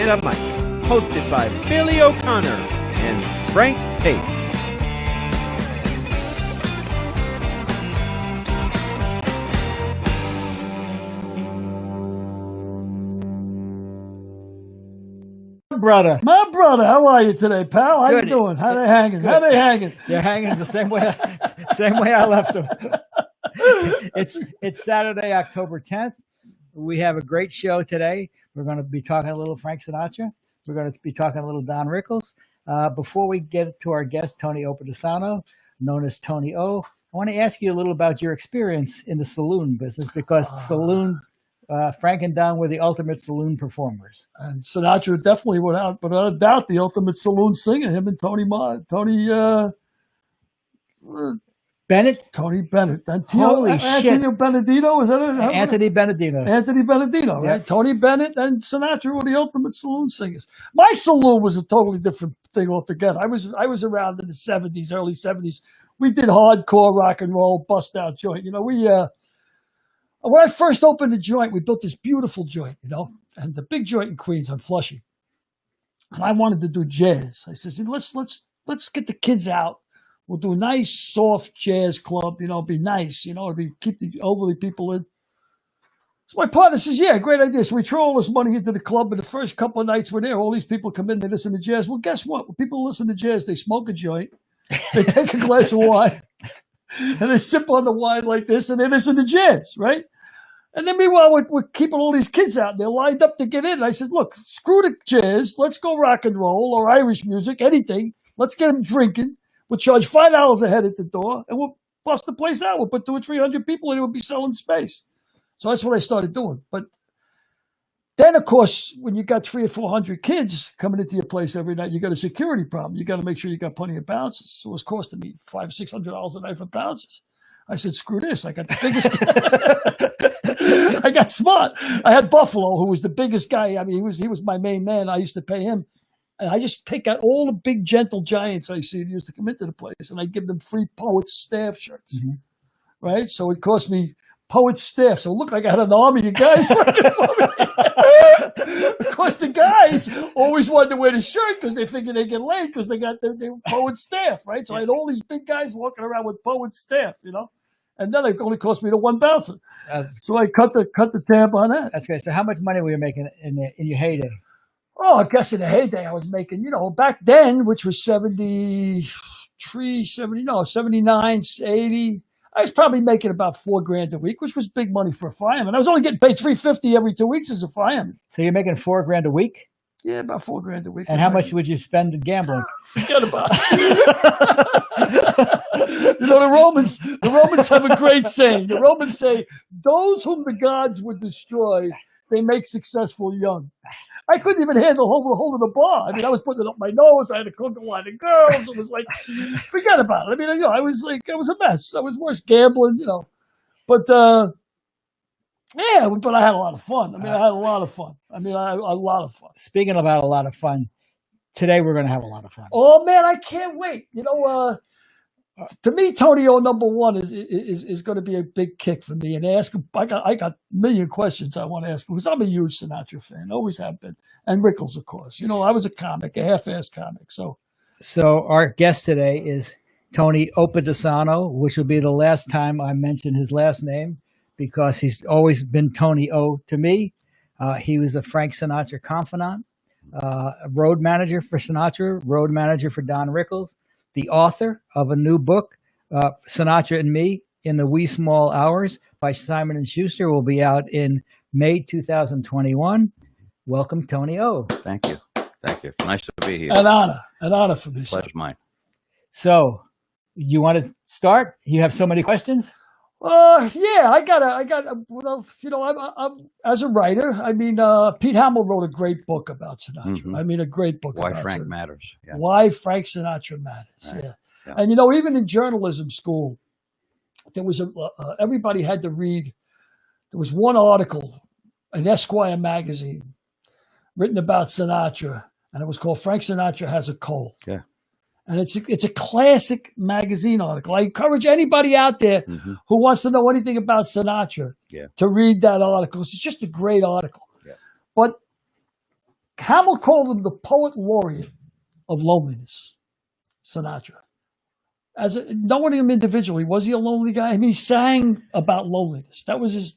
a Mic, hosted by Billy O'Connor and Frank Pace. My brother, how are you today, pal? How Good. you doing? How they hanging? Good. How they hanging? They're hanging the same way I left them. It's Saturday, October 10th. We have a great show today. We're going to be talking a little Frank Sinatra. We're going to be talking a little Don Rickles. Before we get to our guest, Tony Oppedisano, known as Tony O, I want to ask you a little about your experience in the saloon business, because Frank and Don were the ultimate saloon performers. And Sinatra definitely, without a doubt, the ultimate saloon singer. Him and Tony Bennett. And Holy shit. Anthony Benedino, is that it? Anthony Benedino. Anthony Benedino, right? Yes. Tony Bennett and Sinatra were the ultimate saloon singers. My saloon was a totally different thing altogether. I was around in the 70s, early 70s. We did hardcore rock and roll, bust out joint. You know, when I first opened the joint, we built this beautiful joint, you know, and the big joint in Queens on Flushing. And I wanted to do jazz. I said, let's get the kids out. We'll do a nice, soft jazz club, you know, be nice, you know, keep the elderly people in. So my partner says, yeah, great idea. So we throw all this money into the club, and the first couple of nights we're there, all these people come in, they listen to jazz. Well, guess what? When people listen to jazz, they smoke a joint, they take a glass of wine, and they sip on the wine like this, and they listen to jazz, right? And then meanwhile, we're keeping all these kids out, and they're lined up to get in. And I said, look, screw the jazz. Let's go rock and roll or Irish music, anything. Let's get them drinking. We'll charge $5 a head at the door, and we'll bust the place out. We'll put 200 or 300 people in, and we'll be selling space. So that's what I started doing. But then, of course, when you got 300 or 400 kids coming into your place every night, you got a security problem. You got to make sure you got plenty of bounces. So it was costing me $500 or $600 a night for bounces. I said, screw this. I got the biggest. I got smart. I had Buffalo, who was the biggest guy. I mean, he was my main man. I used to pay him. And I just pick out all the big, gentle giants I see that used to come into the place, and I give them free Poets Staff shirts, right? So it cost me Poets Staff. So it looked like I had an army of guys working for me. Of course, the guys always wanted to wear the shirt because they figured they get laid because they got their Poets Staff, right? So I had all these big guys walking around with Poets Staff, you know? And then it only cost me the one bouncer. So I cut the tab on that. That's great. So how much money were you making in your heyday? Oh, I guess in the heyday I was making, you know, back then, which was 79, 80. I was probably making about $4,000 a week, which was big money for a fireman. I was only getting paid $350 every 2 weeks as a fireman. So you're making $4,000 a week? Yeah, about $4,000 a week. And how much would you spend gambling? Forget about it. You know, the Romans have a great saying. The Romans say, those whom the gods would destroy, they make successful young. I couldn't even handle holding the bar. I mean, I was putting it up my nose. I had to cook a lot of girls. It was like, forget about it. I mean, you know, I was a mess. I was worse gambling, you know. But, yeah, but I had a lot of fun. I mean, I had a lot of fun. Speaking about a lot of fun, today we're going to have a lot of fun. Oh, man, I can't wait. You know, to me, Tony O #1 is going to be a big kick for me. And I got a million questions I want to ask him because I'm a huge Sinatra fan, always have been, and Rickles, of course. You know, I was a comic, a half-assed comic. So our guest today is Tony Oppedisano, which will be the last time I mention his last name because he's always been Tony O to me. He was a Frank Sinatra confidant, road manager for Sinatra, road manager for Don Rickles, the author of a new book, Sinatra and Me, in the Wee Small Hours by Simon & Schuster, will be out in May 2021. Welcome, Tony O. Thank you. Thank you. Nice to be here. An honor for me. Pleasure's mine. So you want to start? You have so many questions? Yeah, I got. Well, you know, I'm as a writer. I mean, Pete Hamill wrote a great book about Sinatra. I mean, a great book. Why about Frank Sinatra. Matters. Yeah. Why Frank Sinatra Matters. Right. Yeah. Yeah. And you know, even in journalism school, there was everybody had to read. There was one article in Esquire magazine written about Sinatra, and it was called "Frank Sinatra Has a Cold." Yeah. And it's a classic magazine article. I encourage anybody out there who wants to know anything about Sinatra to read that article. It's just a great article. Yeah. But Hamill called him the poet laureate of loneliness, Sinatra. Knowing him individually, was he a lonely guy? I mean, he sang about loneliness. That was his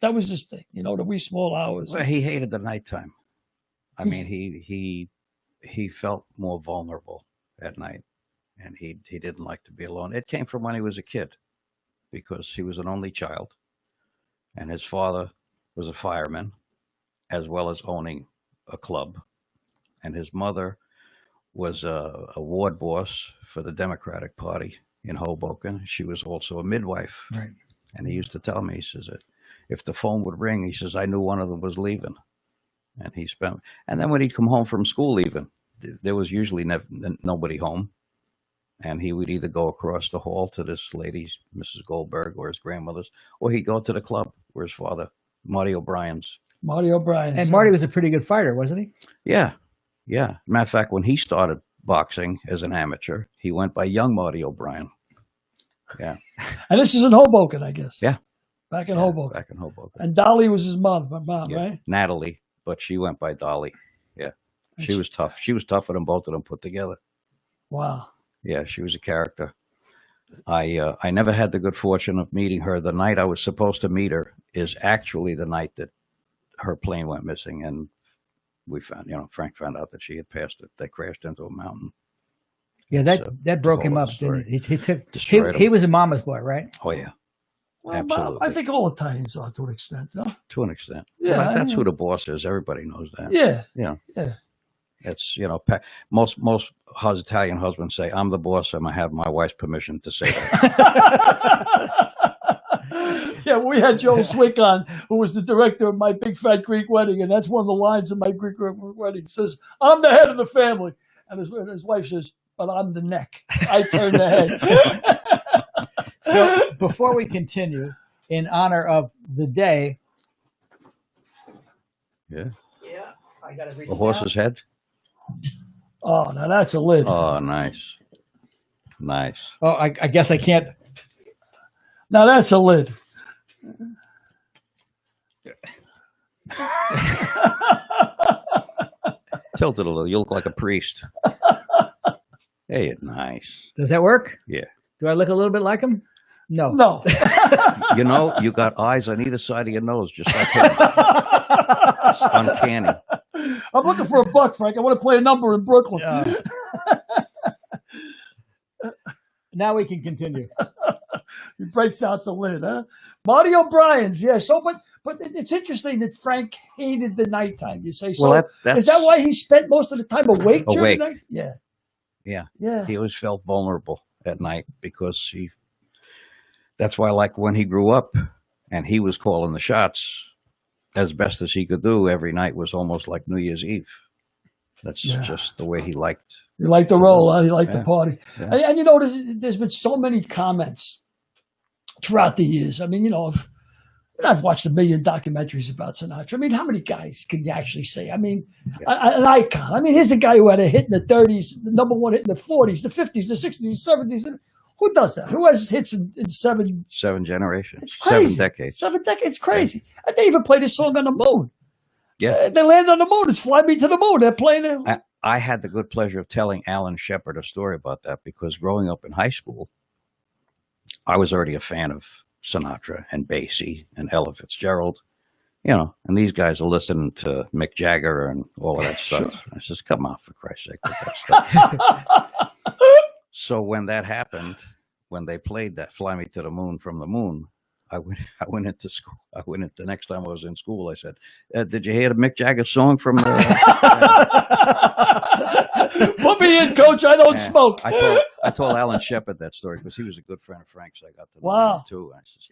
thing, the wee small hours. Well, he hated the nighttime. I mean, he felt more vulnerable at night, and he didn't like to be alone. It came from when he was a kid, because he was an only child, and his father was a fireman, as well as owning a club, and his mother was a ward boss for the Democratic Party in Hoboken. She was also a midwife. Right. And he used to tell me, he says, if the phone would ring, he says, I knew one of them was leaving. And then when he'd come home from school, even, there was usually nobody home. And he would either go across the hall to this lady, Mrs. Goldberg, or his grandmother's, or he'd go to the club where his father, Marty O'Brien's. And Marty was a pretty good fighter, wasn't he? Yeah. Yeah. Matter of fact, when he started boxing as an amateur, he went by young Marty O'Brien. Yeah. And this is in Hoboken, I guess. Yeah. Back in Hoboken. Back in Hoboken. And Dolly was his mom, Yeah. right? Natalie, but she went by Dolly. Yeah. She was tough. She was tougher than both of them put together. Wow. Yeah, she was a character. I never had the good fortune of meeting her. The night I was supposed to meet her is actually the night that her plane went missing, and we found, Frank found out that she had passed it. They crashed into a mountain. Yeah, that broke him up, didn't it? He was a mama's boy, right? Oh yeah, well, absolutely. I think all Italians are to an extent, no? To an extent. Yeah, well, that's who the boss is. Everybody knows that. Yeah. Yeah. Yeah. It's, most Italian husbands say, I'm the boss, and I have my wife's permission to say that. Yeah, we had Joe Swick on, who was the director of My Big Fat Greek Wedding, and that's one of the lines in My Greek Wedding. He says, I'm the head of the family. And his wife says, but I'm the neck. I turn the head. So before we continue, in honor of the day. Yeah. Yeah, I got to reach The horse's head? Oh, now that's a lid. Oh, nice. Nice. Oh, I guess I can't. Now that's a lid. Tilt it a little. You look like a priest. Hey, nice. Does that work? Yeah. Do I look a little bit like him? No. No. You got eyes on either side of your nose, just like him. It's uncanny. I'm looking for a buck, Frank. I want to play a number in Brooklyn. Now we can continue. He breaks out the lid, huh? Marty O'Brien's, yeah. So, but it's interesting that Frank hated the nighttime. You say so? Well, that's, is that why he spent most of the time awake during the night? Yeah. Yeah. Yeah. He always felt vulnerable at night because that's why, like, when he grew up and he was calling the shots as best as he could do, every night was almost like New Year's Eve. That's just the way he liked. He liked the roll. He liked the party. Yeah. And there's been so many comments throughout the years. I mean, I've watched 1 million documentaries about Sinatra. I mean, how many guys can you actually say? I mean, an icon. I mean, here's a guy who had a hit in the 30s, the number one hit in the 40s, the 50s, the 60s, the 70s. Who does that? Who has hits in 7 generations? It's crazy. 7 decades. 7 decades. It's crazy. And they even played this song on the moon. Yeah. They land on the moon. It's Fly Me to the Moon. They're playing it. I had the good pleasure of telling Alan Shepard a story about that because growing up in high school, I was already a fan of Sinatra and Basie and Ella Fitzgerald, and these guys are listening to Mick Jagger and all of that stuff. Sure. I says, come on, for Christ's sake, with that stuff. So when that happened, when they played that Fly Me to the Moon from the Moon, I went into school. The next time I was in school, I said, did you hear the Mick Jagger song from the... Put me in, coach. I don't smoke. I told Alan Shepard that story because he was a good friend of Frank's. I got to know him too. I says,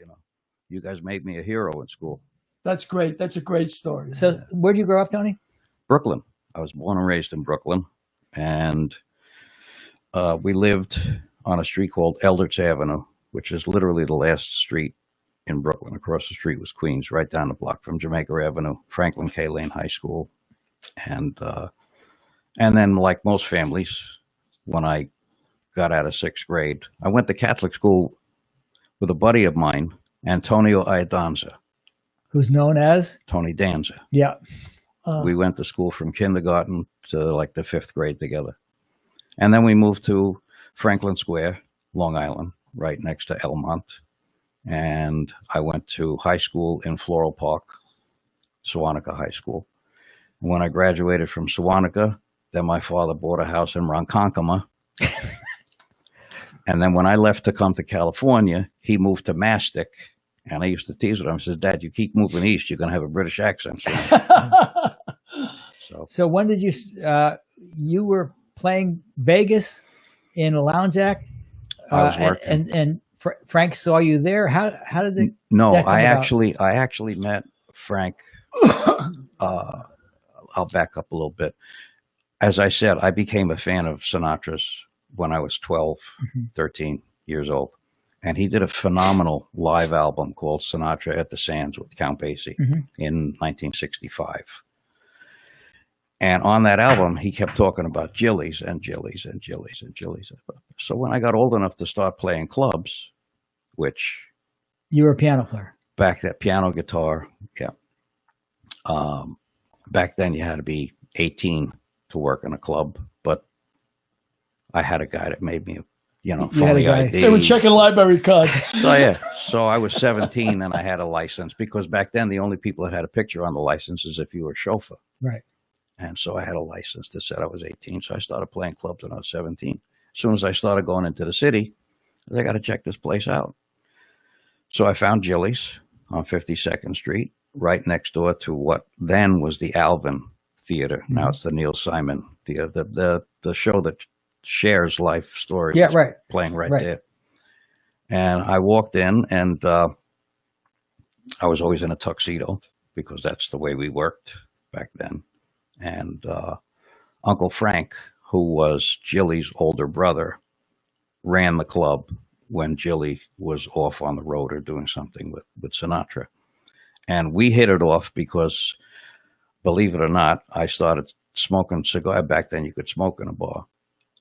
you guys made me a hero in school. That's great. That's a great story. So where did you grow up, Tony? Brooklyn. I was born and raised in Brooklyn. And we lived on a street called Eldridge Avenue, which is literally the last street in Brooklyn. Across the street was Queens, right down the block from Jamaica Avenue, Franklin K. Lane High School. And then, like most families, when I got out of 6th grade, I went to Catholic school with a buddy of mine, Antonio Iadanza. Who's known as? Tony Danza. Yeah. We went to school from kindergarten to like the 5th grade together. And then we moved to Franklin Square, Long Island, right next to Elmont. And I went to high school in Floral Park, Sewanaka High School. When I graduated from Sewanaka, then my father bought a house in Ronkonkoma. And then when I left to come to California, he moved to Mastic. And I used to tease with him. I says, Dad, you keep moving east, you're going to have a British accent soon. So when did you, you were playing Vegas in a lounge act? I was working. And Frank saw you there. How did it? No, that come I about? actually met Frank. I'll back up a little bit. As I said, I became a fan of Sinatra's when I was 12, 13 years old. And he did a phenomenal live album called Sinatra at the Sands with Count Basie in 1965. And on that album, he kept talking about Jillies and Jillies and Jillies and Jillies. So when I got old enough to start playing clubs, which... You were a piano player. Back that piano, guitar, yeah. Back then you had to be 18 to work in a club, but I had a guy that made me, phony ID. They were checking library cards. So I was 17 and I had a license, because back then the only people that had a picture on the license is if you were a chauffeur. Right. And so I had a license that said I was 18. So I started playing clubs when I was 17. As soon as I started going into the city, I got to check this place out. So I found Jilly's on 52nd Street, right next door to what then was the Alvin Theater. Now it's the Neil Simon Theater, the show that Cher's life story was playing right there. And I walked in, and I was always in a tuxedo because that's the way we worked back then. And Uncle Frank, who was Jilly's older brother, ran the club when Jilly was off on the road or doing something with Sinatra. And we hit it off because, believe it or not, I started smoking cigar. Back then you could smoke in a bar.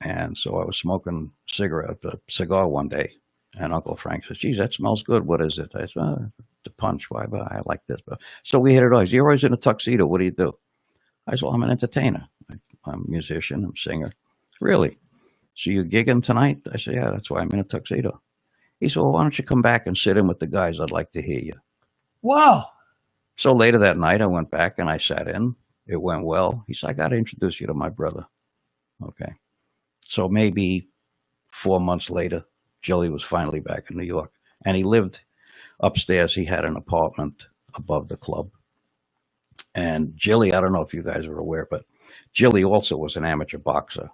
And so I was smoking a cigar one day. And Uncle Frank says, geez, that smells good. What is it? I said, the punch. Why? I like this. So we hit it off. You're always in a tuxedo. What do you do? I said, well, I'm an entertainer. I'm a musician. I'm a singer. Really? So you gigging tonight? I said, yeah, that's why I'm in a tuxedo. He said, well, why don't you come back and sit in with the guys? I'd like to hear you. Wow. So later that night, I went back and I sat in. It went well. He said, I got to introduce you to my brother. Okay. So maybe 4 months later, Jilly was finally back in New York. And he lived upstairs. He had an apartment above the club. And Jilly, I don't know if you guys are aware, but Jilly also was an amateur boxer.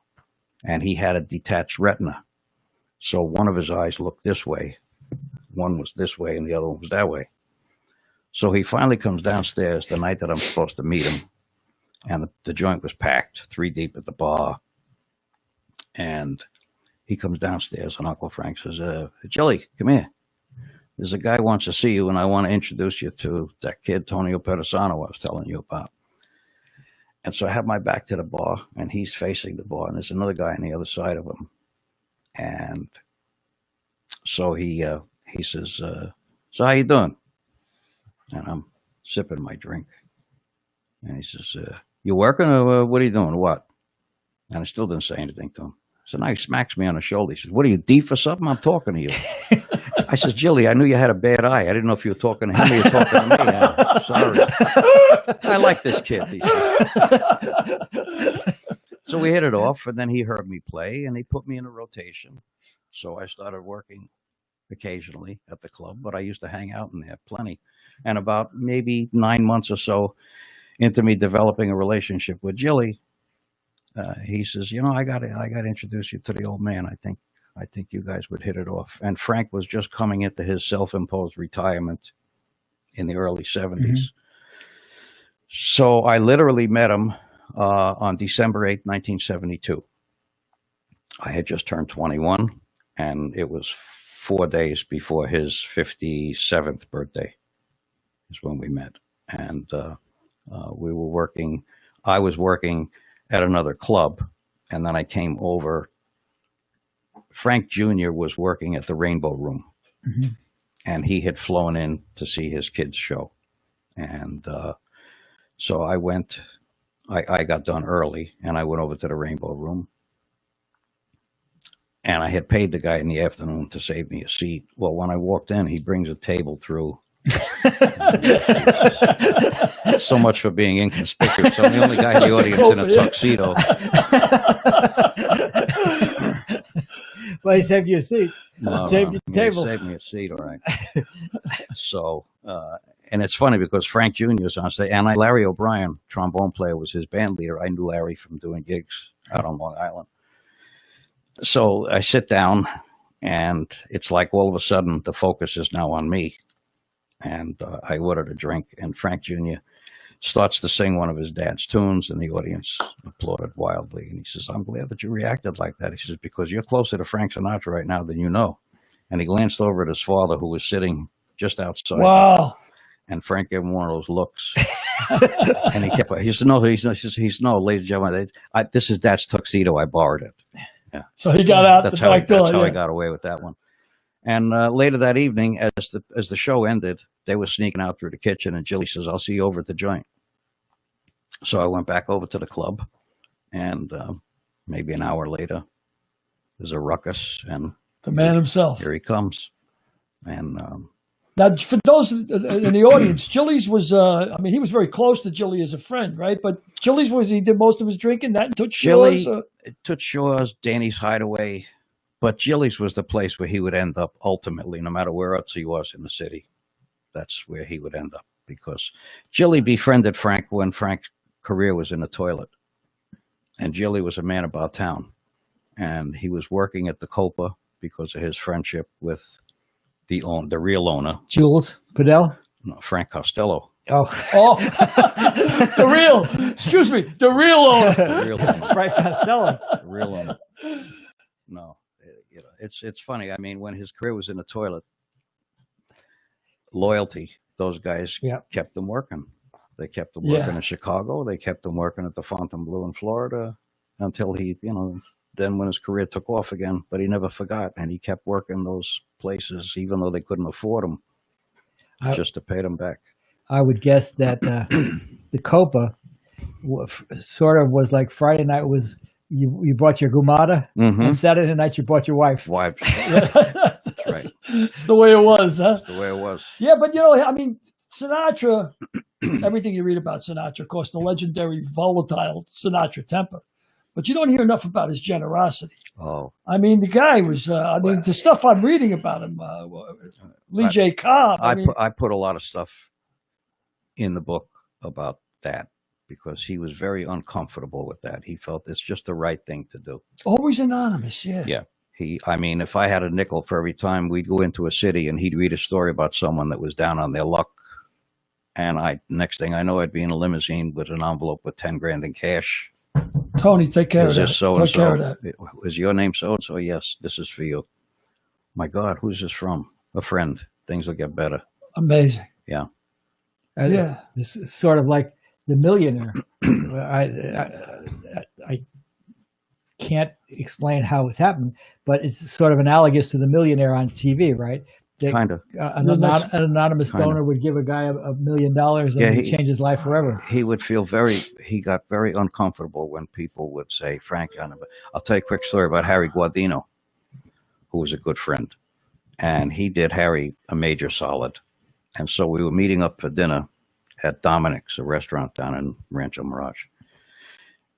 And he had a detached retina. So one of his eyes looked this way. One was this way and the other one was that way. So he finally comes downstairs the night that I'm supposed to meet him. And the joint was packed, 3 deep at the bar. And he comes downstairs and Uncle Frank says, Jilly, come here. There's a guy who wants to see you, and I want to introduce you to that kid, Tony Oppedisano, I was telling you about. And so I have my back to the bar, and he's facing the bar, and there's another guy on the other side of him. And so he says, so how you doing? And I'm sipping my drink. And he says, you working, or what are you doing? What? And I still didn't say anything to him. So now he smacks me on the shoulder. He says, what are you, deaf or something? I'm talking to you. I says, Jilly, I knew you had a bad eye. I didn't know if you were talking to him or you were talking to me. I'm sorry. I like this kid. He said. So we hit it off, and then he heard me play, and he put me in a rotation. So I started working occasionally at the club, but I used to hang out in there plenty. And about maybe 9 months or so into me developing a relationship with Jilly, he says, I got to introduce you to the old man. I think you guys would hit it off. And Frank was just coming into his self-imposed retirement in the early 70s. So I literally met him on December 8th, 1972. I had just turned 21, and it was 4 days before his 57th birthday is when we met. And we were working, I was working at another club, and then I came over. Frank Jr. was working at the Rainbow Room, and he had flown in to see his kids' show. And So I went, I got done early, and I went over to the Rainbow Room. And I had paid the guy in the afternoon to save me a seat. Well, when I walked in, he brings a table through. So much for being inconspicuous. I'm the only guy in the audience in a tuxedo. Well, he saved you a seat. No, Saved you the he table. saved me a seat, all right. So, and it's funny because Frank Jr. is on stage, and Larry O'Brien, trombone player, was his band leader. I knew Larry from doing gigs out on Long Island. So I sit down, and it's like all of a sudden the focus is now on me. And I ordered a drink, and Frank Jr. starts to sing one of his dad's tunes, and the audience applauded wildly. And he says, "I'm glad that you reacted like that." He says, "Because you're closer to Frank Sinatra right now than you know." And he glanced over at his father, who was sitting just outside. Wow. And Frank gave him one of those looks. And he said, "No, ladies and gentlemen, this is Dad's tuxedo. I borrowed it." Yeah. So he got out That's the back door. That's how yeah. I got away with that one. And later that evening, as the show ended, they were sneaking out through the kitchen, and Jilly says, "I'll see you over at the joint." So I went back over to the club, and maybe an hour later, there's a ruckus, and The man himself. here he comes. And Now, for those in the audience, Chili's was, he was very close to Jilly as a friend, right? But Chili's he did most of his drinking, that and Toots Shor's? Toots Shor's, Danny's Hideaway. But Jilly's was the place where he would end up ultimately, no matter where else he was in the city. That's where he would end up, because Jilly befriended Frank when Frank's career was in the toilet. And Jilly was a man about town. And he was working at the Copa because of his friendship with the real owner. Jules Padell? No, Frank Costello. Oh, The real owner. The real owner. Frank Costello. The real owner. No, it's funny. I mean, when his career was in the toilet, loyalty, those guys kept him working. They kept him working in Chicago. They kept him working at the Fontainebleau in Florida until he, then when his career took off again. But he never forgot, and he kept working those places, even though they couldn't afford them, just to pay them back. I would guess that the Copa sort of was like Friday night was you brought your gumata, and Saturday night you brought your wife. Wives. That's right. It's the way it was, huh? That's the way it was. Yeah, but Sinatra, everything you read about Sinatra, of course, the legendary volatile Sinatra temper. But you don't hear enough about his generosity. Oh. I mean, the guy was, the stuff I'm reading about him, Lee J. Cobb. I put a lot of stuff in the book about that because he was very uncomfortable with that. He felt it's just the right thing to do. Always anonymous, yeah. Yeah. If I had a nickel for every time we'd go into a city and he'd read a story about someone that was down on their luck, and next thing I know, I'd be in a limousine with an envelope with 10 grand in cash. Tony, take care of that. Take care of that. Is your name so-and-so? Yes, this is for you. My God, who's this from? A friend. Things will get better. Amazing. Yeah. This is sort of like The Millionaire. I can't explain how it's happened, but it's sort of analogous to The Millionaire on TV, right? Kind of. An anonymous donor would give a guy $1 million and he'd change his life forever. He got very uncomfortable when people would say, Frank, I'll tell you a quick story about Harry Guardino, who was a good friend. And he did Harry a major solid. And so we were meeting up for dinner at Dominic's, a restaurant down in Rancho Mirage.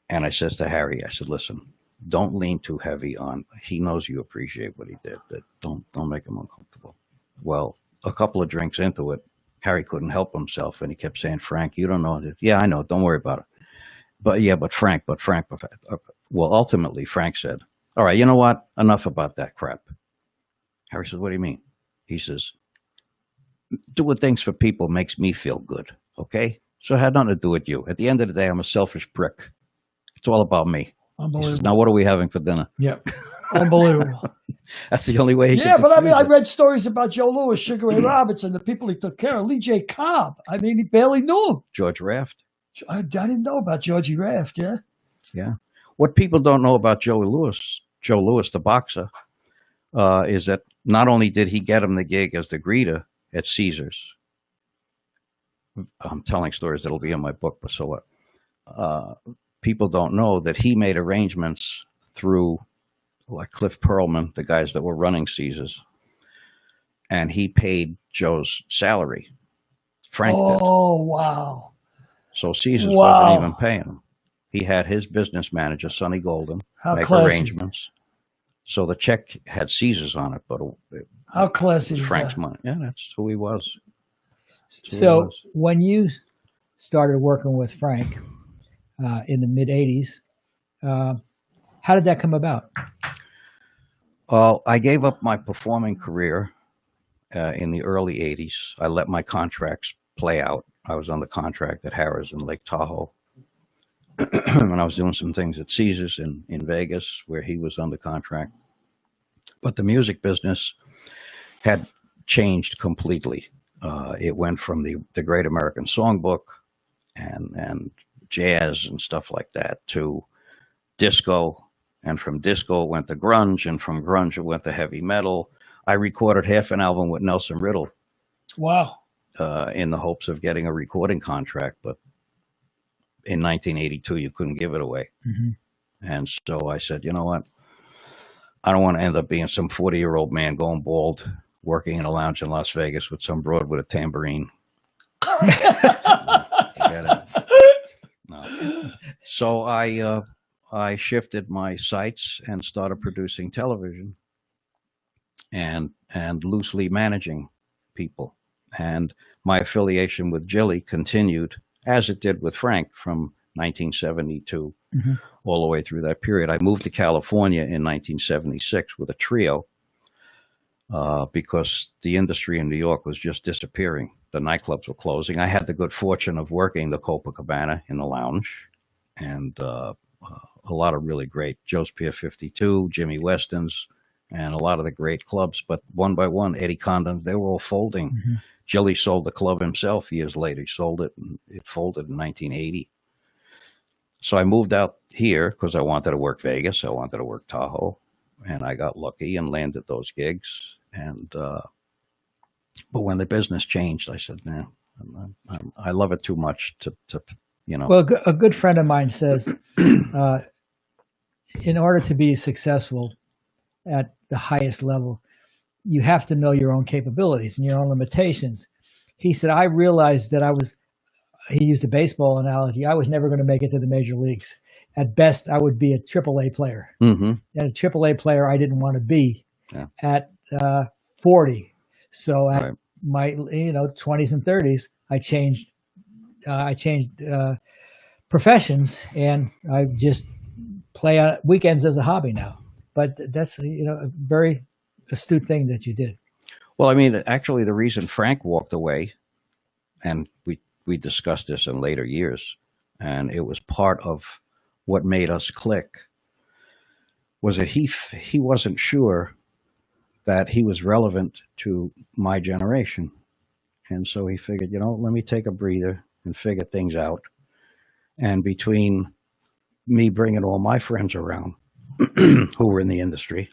And I says to Harry, I said, listen, don't lean too heavy on, he knows you appreciate what he did. That don't make him uncomfortable. Well, a couple of drinks into it, Harry couldn't help himself, and he kept saying, Frank, you don't know. Yeah, I know. Don't worry about it. But Frank. Well, ultimately, Frank said, all right, you know what? Enough about that crap. Harry said, what do you mean? He says, doing things for people makes me feel good, okay? So it had nothing to do with you. At the end of the day, I'm a selfish prick. It's all about me. He says, now what are we having for dinner? Yep. Unbelievable. That's the only way he could. But I read stories about Joe Louis, Sugar Ray Robertson, the people he took care of. Lee J. Cobb. I mean, he barely knew him. George Raft. I didn't know about Georgie Raft, yeah? Yeah. What people don't know about Joe Louis, the boxer, is that not only did he get him the gig as the greeter at Caesars, I'm telling stories that'll be in my book, but so what? People don't know that he made arrangements through like Cliff Perlman, the guys that were running Caesars, and he paid Joe's salary. Frank did. Oh, wow. So Caesars Wow. wasn't even paying him. He had his business manager, Sonny Golden, make classy. arrangements. So the check had Caesars on it, but it How classy was is Frank's that? money. Yeah, that's who he was. That's who he So was. when you started working with Frank in the mid '80s, how did that come about? Well, I gave up my performing career in the early 80s. I let my contracts play out. I was on the contract at Harrah's in Lake Tahoe. And I was doing some things at Caesars in Vegas where he was under contract. But the music business had changed completely. It went from the Great American Songbook and jazz and stuff like that to disco. And from disco it went to grunge, and from grunge it went to heavy metal. I recorded half an album with Nelson Riddle Wow. in the hopes of getting a recording contract, but in 1982 you couldn't give it away. Mm-hmm. And so I said, you know what? I don't want to end up being some 40-year-old man going bald, working in a lounge in Las Vegas with some broad with a tambourine. No. So I shifted my sights and started producing television and loosely managing people. And my affiliation with Jilly continued, as it did with Frank, from 1972 all the way through that period. I moved to California in 1976 with a trio because the industry in New York was just disappearing. The nightclubs were closing. I had the good fortune of working the Copacabana in the lounge, and a lot of really great Joe's Pier 52, Jimmy Weston's, and a lot of the great clubs. But one by one, Eddie Condon, they were all folding. Mm-hmm. Jilly sold the club himself years later. He sold it, and it folded in 1980. So I moved out here because I wanted to work Vegas. I wanted to work Tahoe, and I got lucky and landed those gigs. And but when the business changed, I said, "Nah, I love it too much to you know." Well, a good friend of mine says, in order to be successful at the highest level, you have to know your own capabilities and your own limitations. He said, I realized that he used a baseball analogy, I was never going to make it to the major leagues. At best, I would be a AAA player. Mm-hmm. And a AAA player I didn't want to be at 40. So at my 20s and 30s, I changed professions, and I just play on weekends as a hobby now. But that's a very astute thing that you did. Well, I mean, actually, the reason Frank walked away, and we discussed this in later years, and it was part of what made us click, was that he wasn't sure that he was relevant to my generation. And so he figured, let me take a breather and figure things out. And between me bringing all my friends around who were in the industry,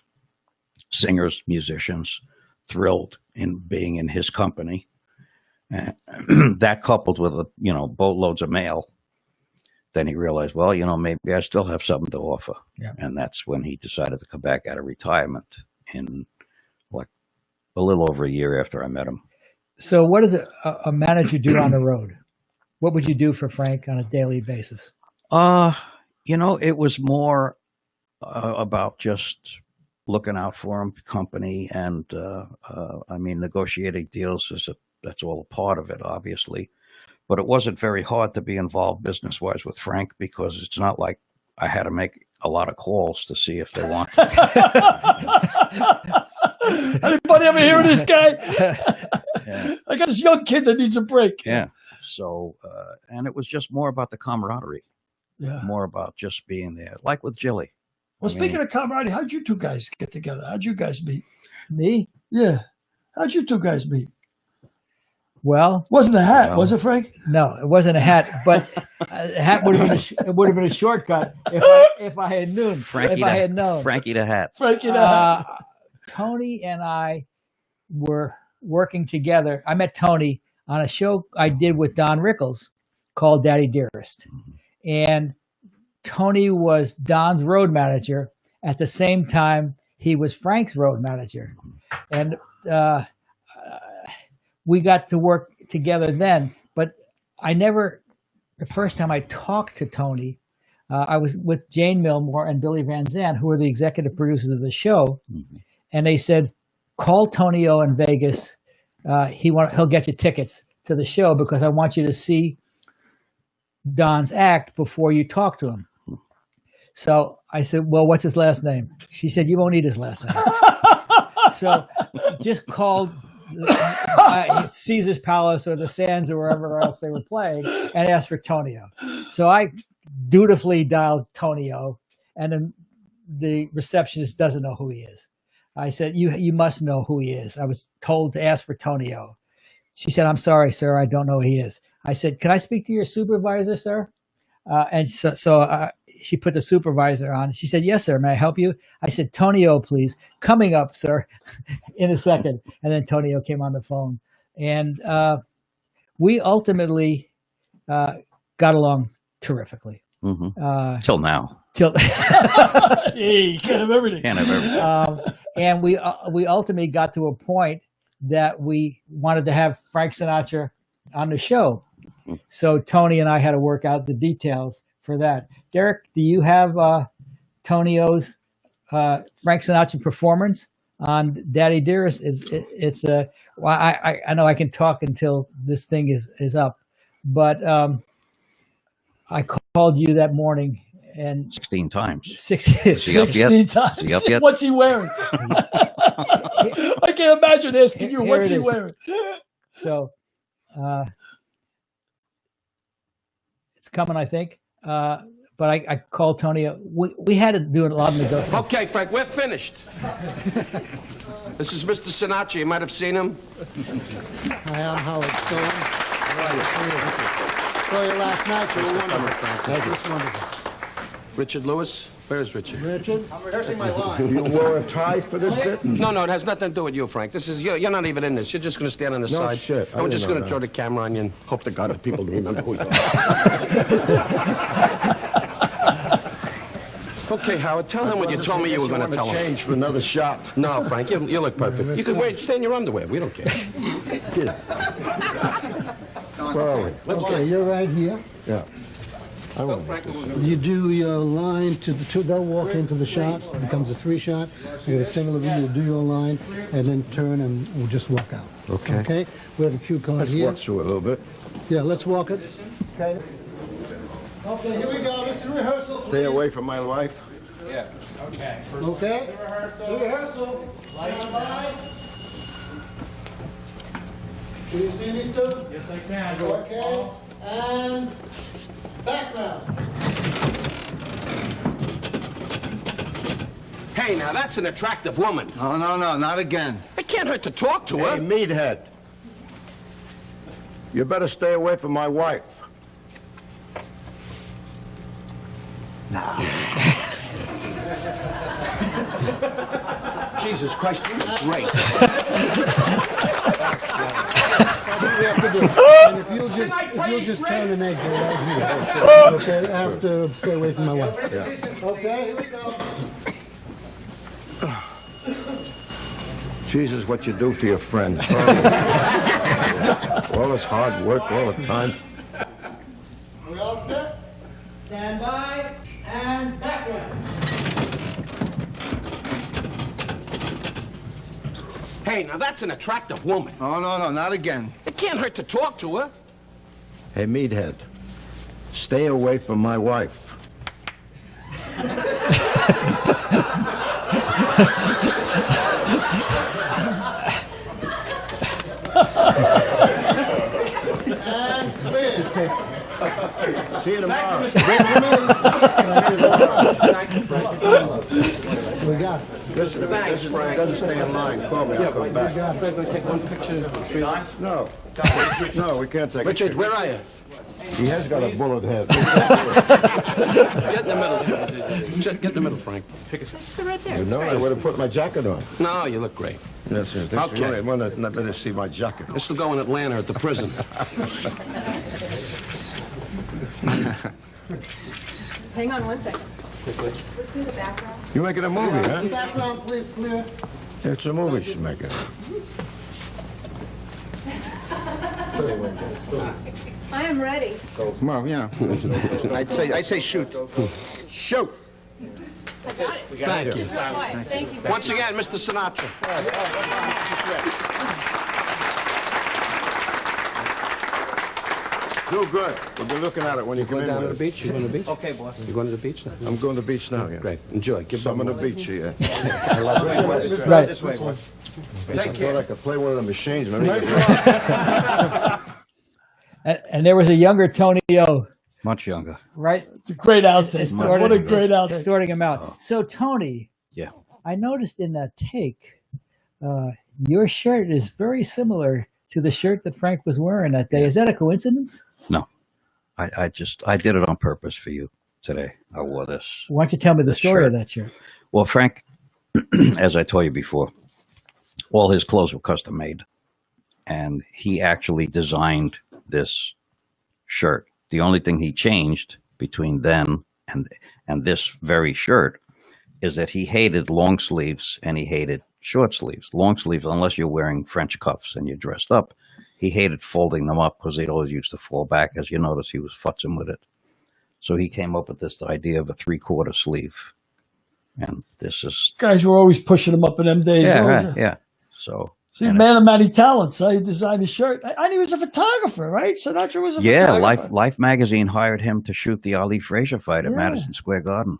singers, musicians, thrilled in being in his company, that coupled with boatloads of mail, then he realized, well, maybe I still have something to offer. Yeah. And that's when he decided to come back out of retirement in a little over a year after I met him. So what does a manager do on the road? What would you do for Frank on a daily basis? It was more about just looking out for him, company, and negotiating deals that's all a part of it, obviously. But it wasn't very hard to be involved business-wise with Frank, because it's not like I had to make a lot of calls to see if they want to. Anybody ever hear of this guy? Yeah. I got this young kid that needs a break. Yeah. So, and it was just more about the camaraderie. Yeah. More about just being there, like with Jilly. Well, speaking of camaraderie, how'd you two guys get together? How'd you guys meet? Me? Yeah. How'd you two guys meet? Well, wasn't a hat, was it, Frank? No, it wasn't a hat, but a hat would have been a shortcut if I had known. Frankie the Hat. Frankie the Hat. Tony and I were working together. I met Tony on a show I did with Don Rickles called Daddy Dearest. And Tony was Don's road manager. At the same time, he was Frank's road manager. And we got to work together then. But the first time I talked to Tony, I was with Jane Milmore and Billy Van Zandt, who were the executive producers of the show. And they said, call Tony O in Vegas. He'll get you tickets to the show because I want you to see Don's act before you talk to him. So I said, well, what's his last name? She said, you won't need his last name. So just called Caesar's Palace or the Sands or wherever else they were playing and asked for Tonio. So I dutifully dialed Tonio, and then the receptionist doesn't know who he is. I said, you must know who he is. I was told to ask for Tonio. She said, I'm sorry, sir, I don't know who he is. I said, can I speak to your supervisor, sir? And so she put the supervisor on. She said, yes, sir, may I help you? I said, Tonio, please. Coming up, sir, in a second. And then Tonio came on the phone. And we ultimately got along terrifically. Till now. Hey, you can't have everything. Can't have everything. And we ultimately got to a point that we wanted to have Frank Sinatra on the show. So Tony and I had to work out the details for that. Derek, do you have Tonio's Frank Sinatra performance on Daddy Dearest? Well, I know I can talk until this thing is up, but I called you that morning and 16 times. 16 times. Is he up yet? What's he wearing? I can't imagine asking you, what's he is. wearing? So it's coming, I think. But I called Tony. We had to do a lot of negotiating. Okay, Frank, we're finished. This is Mr. Sinatra. You might have seen him. Hi, I'm Howard Stone. Saw you last night. You were wonderful. Just wonderful. Richard Lewis? Where's Richard? Richard? There's my line. You wore a tie for this bit? No, it has nothing to do with you, Frank. This is you're not even in this. You're just going to stand on the No side. shit. I I'm didn't just know going to that. throw the camera on you and hope to God that people remember who you are. Okay, Howard, tell him what you told me you were going to tell him. Change for another shot. No, Frank, you look perfect. You can wait, stay in your underwear. We don't care. Kid. Where are we? Okay, you're right here. Yeah. I won't. You do your line to the two. They'll walk into the shot. It becomes a three shot. You get a single of you. You'll do your line and then turn and we'll just walk out. Okay. Okay. We have a cue card Let's here. walk through it a little bit. Yeah, let's walk it. Okay. Okay, here we go. This is rehearsal. Please. Stay away from my wife. Okay. Rehearsal. Stand by. Can you see these two? Yes, I can. Okay. And background. Hey, now that's an attractive woman. No, not again. It can't hurt to talk to Hey, her. meathead. You better stay away from my wife. Jesus Christ, you're great. That's what we have to do. And if you'll just turn and exit right here. Okay, after stay away from my wife. Yeah. Okay, here we go. Jesus, what you do for your friends. All this hard work, all the time. We all set? Stand by and background. Hey, now that's an attractive woman. No, not again. It can't hurt to talk to her. Hey, meathead. Stay away from my wife. And clear. See you tomorrow. We got it. Listen, if this doesn't stay in line, call me. I'll come back. We're going to take one picture. No, we can't take a Richard, picture. where are you? He has got a bullet head. Get in the middle. Just get in the middle, Frank. You know, I would have put my jacket on. No, you look great. This is Okay. right. Well, let me see my jacket. This will go in Atlanta at the prison. Hang on one second. Let's do the background. You making a movie, huh? Background, please, clear. It's a movie she's making. I am ready. Well, yeah. I'd say shoot. Shoot. I got it. Thank you. Thank you. Once again, Mr. Sinatra. Do good. We'll be looking at it when you come in. Down to the with it. beach? You going to the beach? Okay, boss. You going to the beach now? I'm going to the beach now, yeah. Great. Enjoy. Give Some on them the beach, yeah. Right. This way, boy. Take I care. thought I could play one of the machines. Maybe And there was a younger Tony O, Much younger. right? It's a great outfit. Extorting- What a great outfit. Sorting him out. So, Tony, Yeah. I noticed in that take, your shirt is very similar to the shirt that Frank was wearing that day. Is that a coincidence? No. I did it on purpose for you today. I wore this. Why don't you tell me the story shirt. of that shirt? Well, Frank, as I told you before, all his clothes were custom made. And he actually designed this shirt. The only thing he changed between then and this very shirt is that he hated long sleeves and he hated short sleeves. Long sleeves, unless you're wearing French cuffs and you're dressed up, he hated folding them up because they'd always used to fall back. As you notice, he was futzing with it. So he came up with this idea of a 3/4 sleeve. And this is, Guys were always pushing him up in them days. yeah, Always. right, yeah. So, See, and man of many talents. He designed his shirt. And he was a photographer, right? Sinatra was a yeah, photographer. Life magazine hired him to shoot the Ali Frazier fight at Yeah. Madison Square Garden.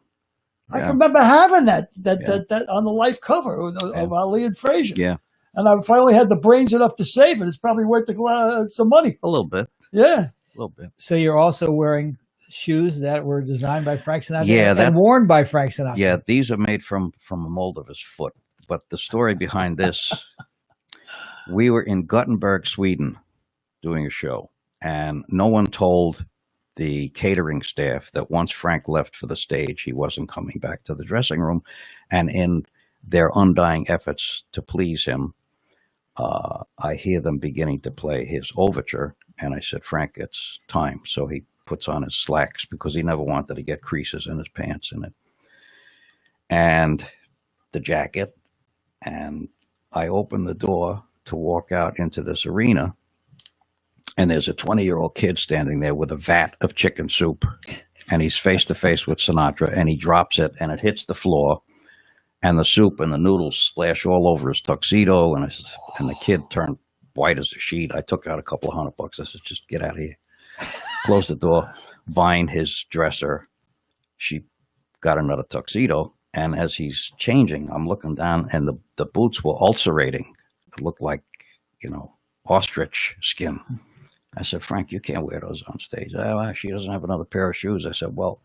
I Yeah. can remember having that Yeah. on the Life cover of Ali and Frazier. Yeah, And I finally had the brains enough to save it. It's probably worth some money. a little bit, Yeah. a little bit. So you're also wearing shoes that were designed by Frank Sinatra Yeah, and that- worn by Frank Sinatra. Yeah, these are made from a mold of his foot. But the story behind this, we were in Gothenburg, Sweden, doing a show, and no one told the catering staff that once Frank left for the stage, he wasn't coming back to the dressing room. And in their undying efforts to please him, I hear them beginning to play his overture, and I said, Frank, it's time. So he puts on his slacks because he never wanted to get creases in his pants in it, and the jacket, and I open the door to walk out into this arena, and there's a 20-year-old kid standing there with a vat of chicken soup, and he's face to face with Sinatra, and he drops it, and it hits the floor, and the soup and the noodles splash all over his tuxedo, and the kid turned white as a sheet. I took out a couple of $100. I said, just get out of here. Closed the door. Vine, his dresser, she got another tuxedo, and as he's changing, I'm looking down, and the boots were ulcerating. It looked like, ostrich skin. I said, Frank, you can't wear those on stage. Oh, she doesn't have another pair of shoes. I said, well,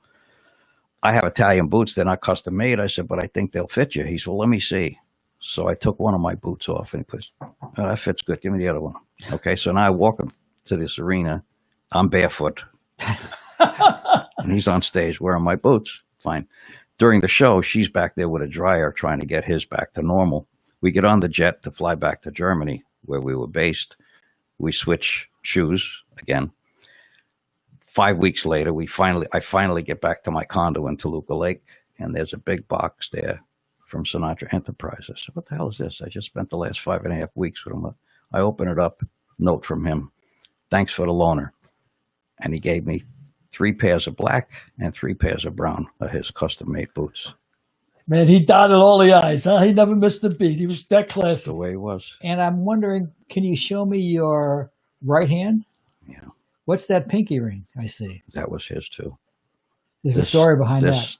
I have Italian boots. They're not custom made. I said, but I think they'll fit you. He said, well, let me see. So I took one of my boots off, and he goes, oh, that fits good. Give me the other one. Okay, so now I walk him to this arena. I'm barefoot. And he's on stage wearing my boots. Fine. During the show, she's back there with a dryer trying to get his back to normal. We get on the jet to fly back to Germany, where we were based. We switch shoes again. 5 weeks later, I finally get back to my condo in Toluca Lake, and there's a big box there from Sinatra Enterprise. I said, what the hell is this? I just spent the last 5.5 weeks with him. I open it up, note from him. Thanks for the loaner. And he gave me 3 pairs of black and 3 pairs of brown of his custom-made boots. Man, he dotted all the I's, huh? He never missed a beat. He was that That's classy. the way it was. And I'm wondering, can you show me your right hand? Yeah, What's that pinky ring I see? that was his too. There's a story behind that.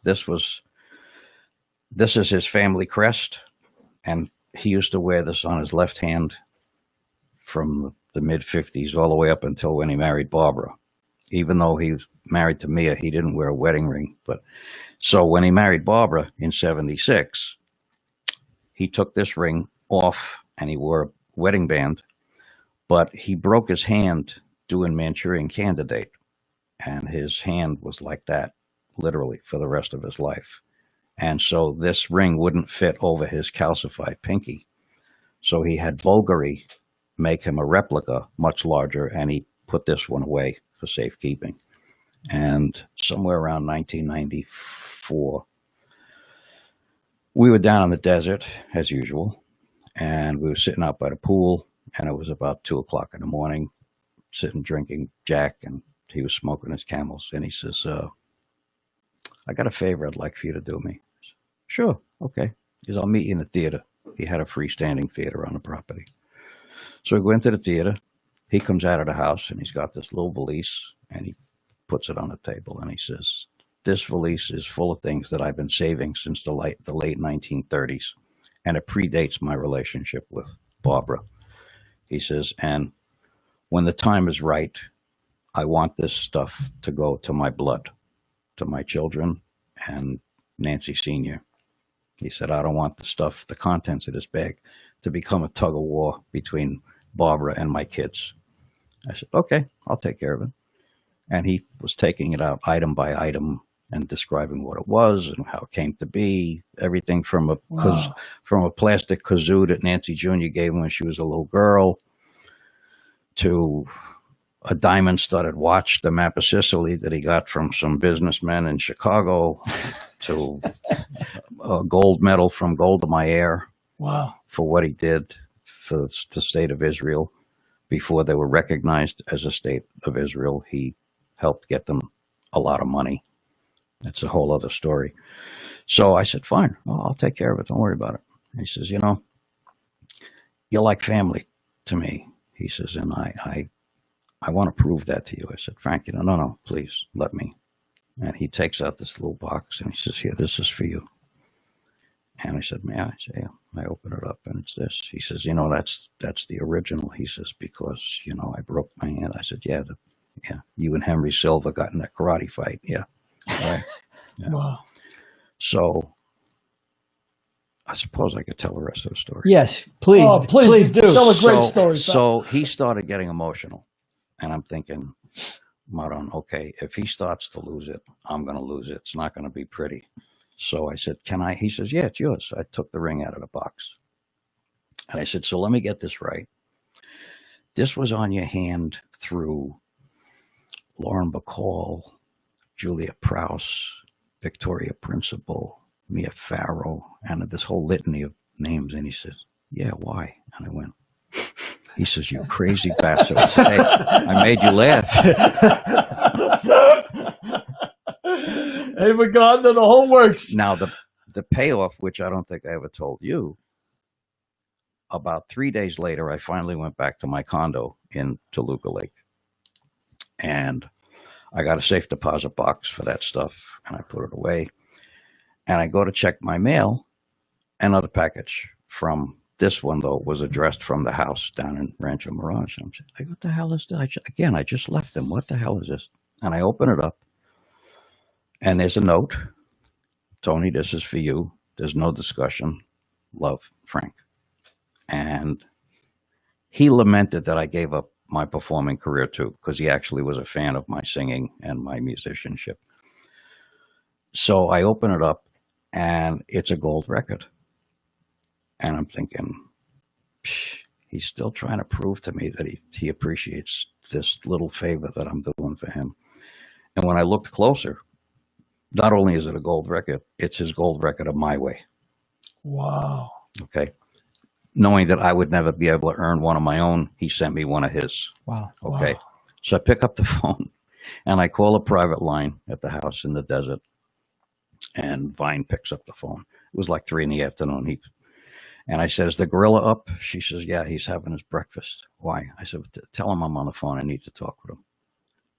This is his family crest, and he used to wear this on his left hand from the mid-50s all the way up until when he married Barbara. Even though he was married to Mia, he didn't wear a wedding ring. But so when he married Barbara in 76, he took this ring off and he wore a wedding band, but he broke his hand doing Manchurian Candidate. and his hand was like that, literally, for the rest of his life. And so this ring wouldn't fit over his calcified pinky. So he had Bulgari make him a replica much larger, and he put this one away for safekeeping. And somewhere around 1994, we were down in the desert, as usual, and we were sitting out by the pool, and it was about 2 o'clock in the morning, sitting drinking Jack, and he was smoking his Camels, and he says, I got a favor I'd like for you to do me. Sure, okay. He says, I'll meet you in the theater. He had a freestanding theater on the property. So we go into the theater. He comes out of the house, and he's got this little valise, and he puts it on the table, and he says, this valise is full of things that I've been saving since the late 1930s, and it predates my relationship with Barbara. He says, and when the time is right, I want this stuff to go to my blood, to my children and Nancy Sr. He said, I don't want the stuff, the contents of this bag, to become a tug of war between Barbara and my kids. I said, okay, I'll take care of it. And he was taking it out item by item and describing what it was and how it came to be. Everything from a plastic kazoo that Nancy Jr. gave him when she was a little girl, to a diamond-studded watch, the map of Sicily, that he got from some businessmen in Chicago, to a gold medal from Golda Meir. Wow. For what he did for the state of Israel before they were recognized as a state of Israel. He helped get them a lot of money. That's a whole other story. So I said, fine, I'll take care of it. Don't worry about it. And he says, you know, you're like family to me. He says, and I want to prove that to you. I said, Frank, you know, no, please let me. And he takes out this little box and he says, here, this is for you. And I said, may I? I say, yeah. I open it up and it's this. He says, you know, that's the original. He says, because, you know, I broke my hand. I said, yeah, you and Henry Silva got in that karate fight. Yeah. Right. Yeah. Wow. So I suppose I could tell the rest of the story. Yes, please. Oh, please do. Tell a great story. So he started getting emotional. And I'm thinking, Maron, okay, if he starts to lose it, I'm going to lose it. It's not going to be pretty. So I said, can I? He says, yeah, it's yours. I took the ring out of the box. And I said, so let me get this right. This was on your hand through Lauren Bacall, Julia Prowse, Victoria Principal, Mia Farrow, and this whole litany of names. And he says, yeah, why? And I went, he says, you crazy bastard. I said, hey, I made you laugh. Hey, regard to the whole works. Now, the payoff, which I don't think I ever told you, about 3 days later, I finally went back to my condo in Toluca Lake. And I got a safe deposit box for that stuff, and I put it away. And I go to check my mail. Another package from this one, though, was addressed from the house down in Rancho Mirage. And I'm saying, like, what the hell is that? I just left them. What the hell is this? And I open it up, and there's a note. Tony, this is for you. There's no discussion. Love, Frank. And he lamented that I gave up my performing career too, because he actually was a fan of my singing and my musicianship. So I open it up, and it's a gold record. And I'm thinking, he's still trying to prove to me that he appreciates this little favor that I'm doing for him. And when I looked closer, not only is it a gold record, it's his gold record of My Way. Wow. Okay. Knowing that I would never be able to earn one of my own, he sent me one of his. Wow. Okay. Wow. So I pick up the phone, and I call a private line at the house in the desert, and Vine picks up the phone. It was like 3 PM. And I said, is the gorilla up? She says, yeah, he's having his breakfast. Why? I said, tell him I'm on the phone. I need to talk with him.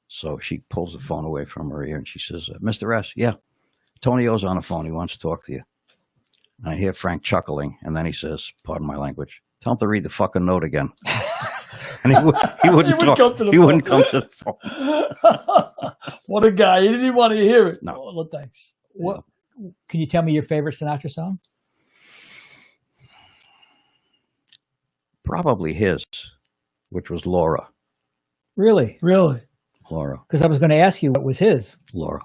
So she pulls the phone away from her ear, and she says, Mr. S, yeah, Tony O's on the phone. He wants to talk to you. And I hear Frank chuckling, and then he says, pardon my language, tell him to read the fucking note again. And he wouldn't talk. He wouldn't come to the phone. What a guy. He didn't even want to hear it. No. Oh, well, thanks. What? Can you tell me your favorite Sinatra song? Probably his, which was Laura. Really? Really? Laura. Because I was going to ask you what was his. Laura.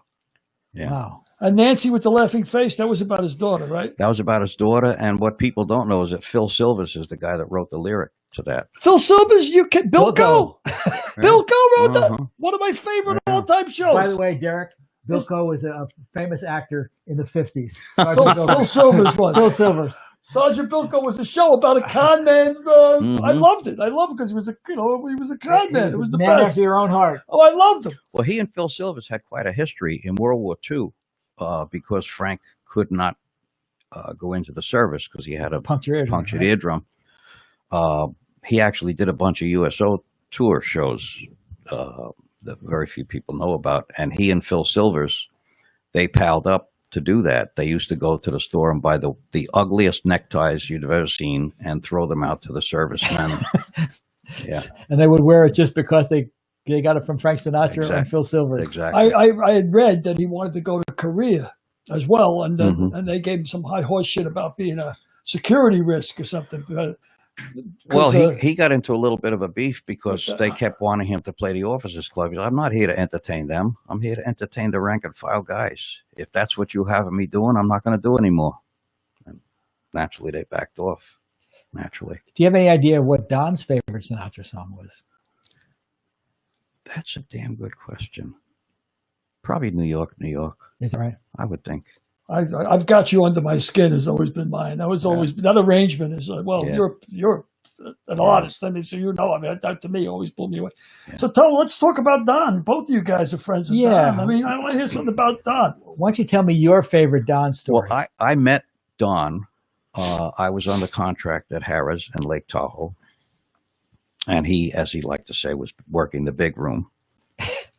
Yeah. Wow. And Nancy with the laughing face, that was about his daughter, right? That was about his daughter. And what people don't know is that Phil Silvers is the guy that wrote the lyric to that. Phil Silvers, Bilko. Bilko wrote that. One of my favorite all-time shows. By the way, Derek, Bilko was a famous actor in the 50s. Phil Silvers was. Phil Silvers. Sergeant Bilko was a show about a con man. I loved it. I loved it because he was a con man. It was the man best. after your own heart. Oh, I loved him. Well, he and Phil Silvers had quite a history in World War II because Frank could not go into the service because he had a punctured eardrum. He actually did a bunch of USO tour shows that very few people know about. And he and Phil Silvers, they palled up to do that. They used to go to the store and buy the ugliest neckties you'd ever seen and throw them out to the servicemen. Yeah. And they would wear it just because they got it from Frank Sinatra and Phil Silvers. Exactly. I had read that he wanted to go to Korea as well, and they gave him some high horse shit about being a security risk or something. Well, he got into a little bit of a beef because they kept wanting him to play the Officers Club. He said, I'm not here to entertain them. I'm here to entertain the rank and file guys. If that's what you have me doing, I'm not going to do anymore. And naturally, they backed off. Naturally. Do you have any idea what Don's favorite Sinatra song was? That's a damn good question. Probably New York, New York. Is that right? I would think. I've got you under my skin has always been mine. That was always that arrangement is you're an artist. I mean, so I mean that to me always blew me away. Yeah. So let's talk about Don. Both of you guys are friends with Don. I mean, I want to hear something about Don. Why don't you tell me your favorite Don story? Well, I met Don. I was under contract at Harrah's in Lake Tahoe, and he, as he liked to say, was working the big room.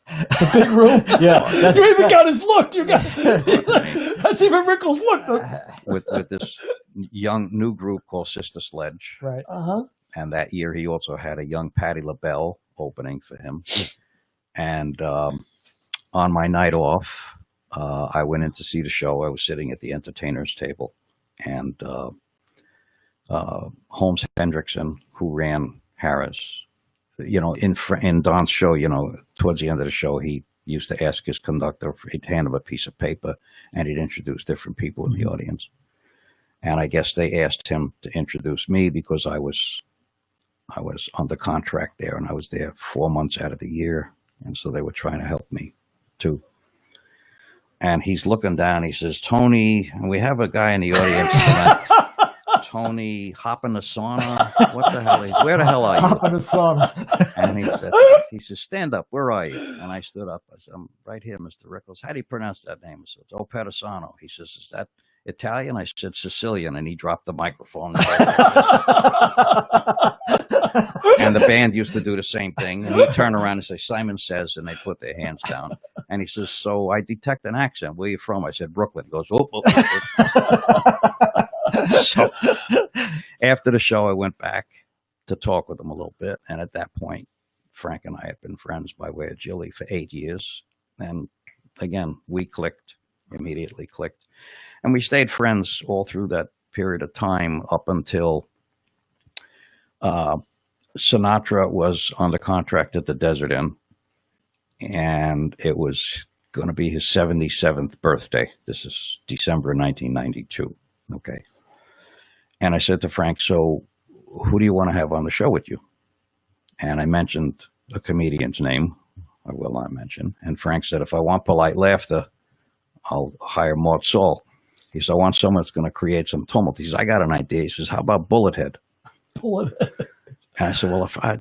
The big room? Yeah. You even got his look. You got that's even Rickles' look. With this young new group called Sister Sledge. Right. And that year he also had a young Patti LaBelle opening for him. And on my night off, I went in to see the show. I was sitting at the entertainer's table. And Holmes Hendrickson, who ran Harrah's, in Don's show, towards the end of the show, he used to ask his conductor, he'd hand him a piece of paper, and he'd introduce different people in the audience. And I guess they asked him to introduce me because I was under contract there, and I was there 4 months out of the year, and so they were trying to help me too. And he's looking down, he says, Tony, and we have a guy in the audience tonight. Tony Oppedisano. What the hell? Where the hell are you? Oppedisano. And he says, stand up. Where are you? And I stood up. I said, I'm right here, Mr. Rickles. How do you pronounce that name? I said, it's Oppedisano. He says, is that Italian? I said, Sicilian. And he dropped the microphone. And the band used to do the same thing. And he'd turn around and say, Simon Says, and they put their hands down. And he says, so I detect an accent. Where are you from? I said, Brooklyn. He goes, So after the show, I went back to talk with him a little bit. And at that point, Frank and I had been friends by way of Jilly for 8 years. And again, we immediately clicked. And we stayed friends all through that period of time up until Sinatra was under contract at the Desert Inn. And it was going to be his 77th birthday. This is December 1992. Okay. And I said to Frank, so who do you want to have on the show with you? And I mentioned a comedian's name, I will not mention. And Frank said, if I want polite laughter, I'll hire Mort Saul. He said, I want someone that's going to create some tumult. He says, I got an idea. He says, how about Bullethead? Bullethead. And I said, well, if I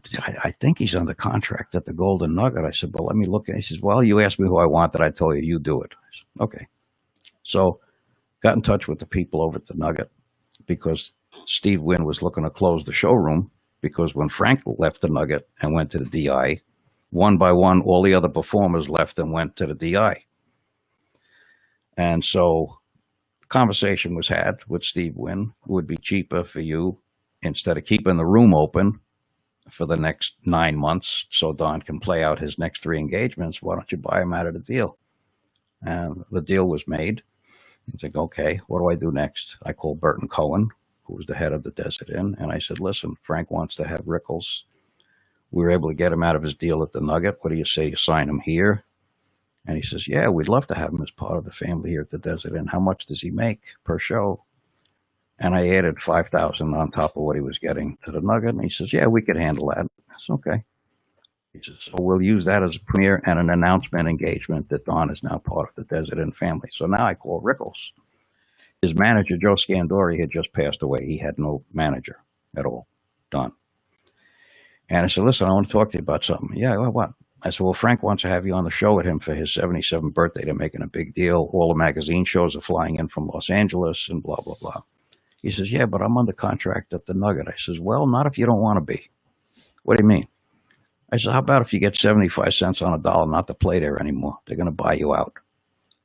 think he's under contract at the Golden Nugget. I said, well, let me look. And he says, well, you asked me who I wanted. I told you, you do it. I said, okay. So got in touch with the people over at the Nugget because Steve Wynn was looking to close the showroom because when Frank left the Nugget and went to the DI, one by one, all the other performers left and went to the DI. And so conversation was had with Steve Wynn. It would be cheaper for you, instead of keeping the room open for the next 9 months so Don can play out his next 3 engagements, why don't you buy him out of the deal? And the deal was made. He's like, okay, what do I do next? I called Burton Cohen, who was the head of the Desert Inn, and I said, listen, Frank wants to have Rickles we were able to get him out of his deal at the Nugget. What do you say you sign him here? And he says, yeah, we'd love to have him as part of the family here at the Desert Inn. How much does he make per show? And I added $5,000 on top of what he was getting to the Nugget. And he says, yeah, we could handle that. That's okay. He says, so we'll use that as a premiere and an announcement engagement that Don is now part of the Desert Inn family. So now I call Rickles. His manager, Joe Scandori, had just passed away. He had no manager at all, Don. And I said, listen, I want to talk to you about something. Yeah, well, what? I said, well, Frank wants to have you on the show with him for his 77th birthday. They're making a big deal. All the magazine shows are flying in from Los Angeles and blah, blah, blah. He says, yeah, but I'm under contract at the Nugget. I says, well, not if you don't want to be. What do you mean? I said, how about if you get 75 cents on a dollar not to play there anymore? They're going to buy you out.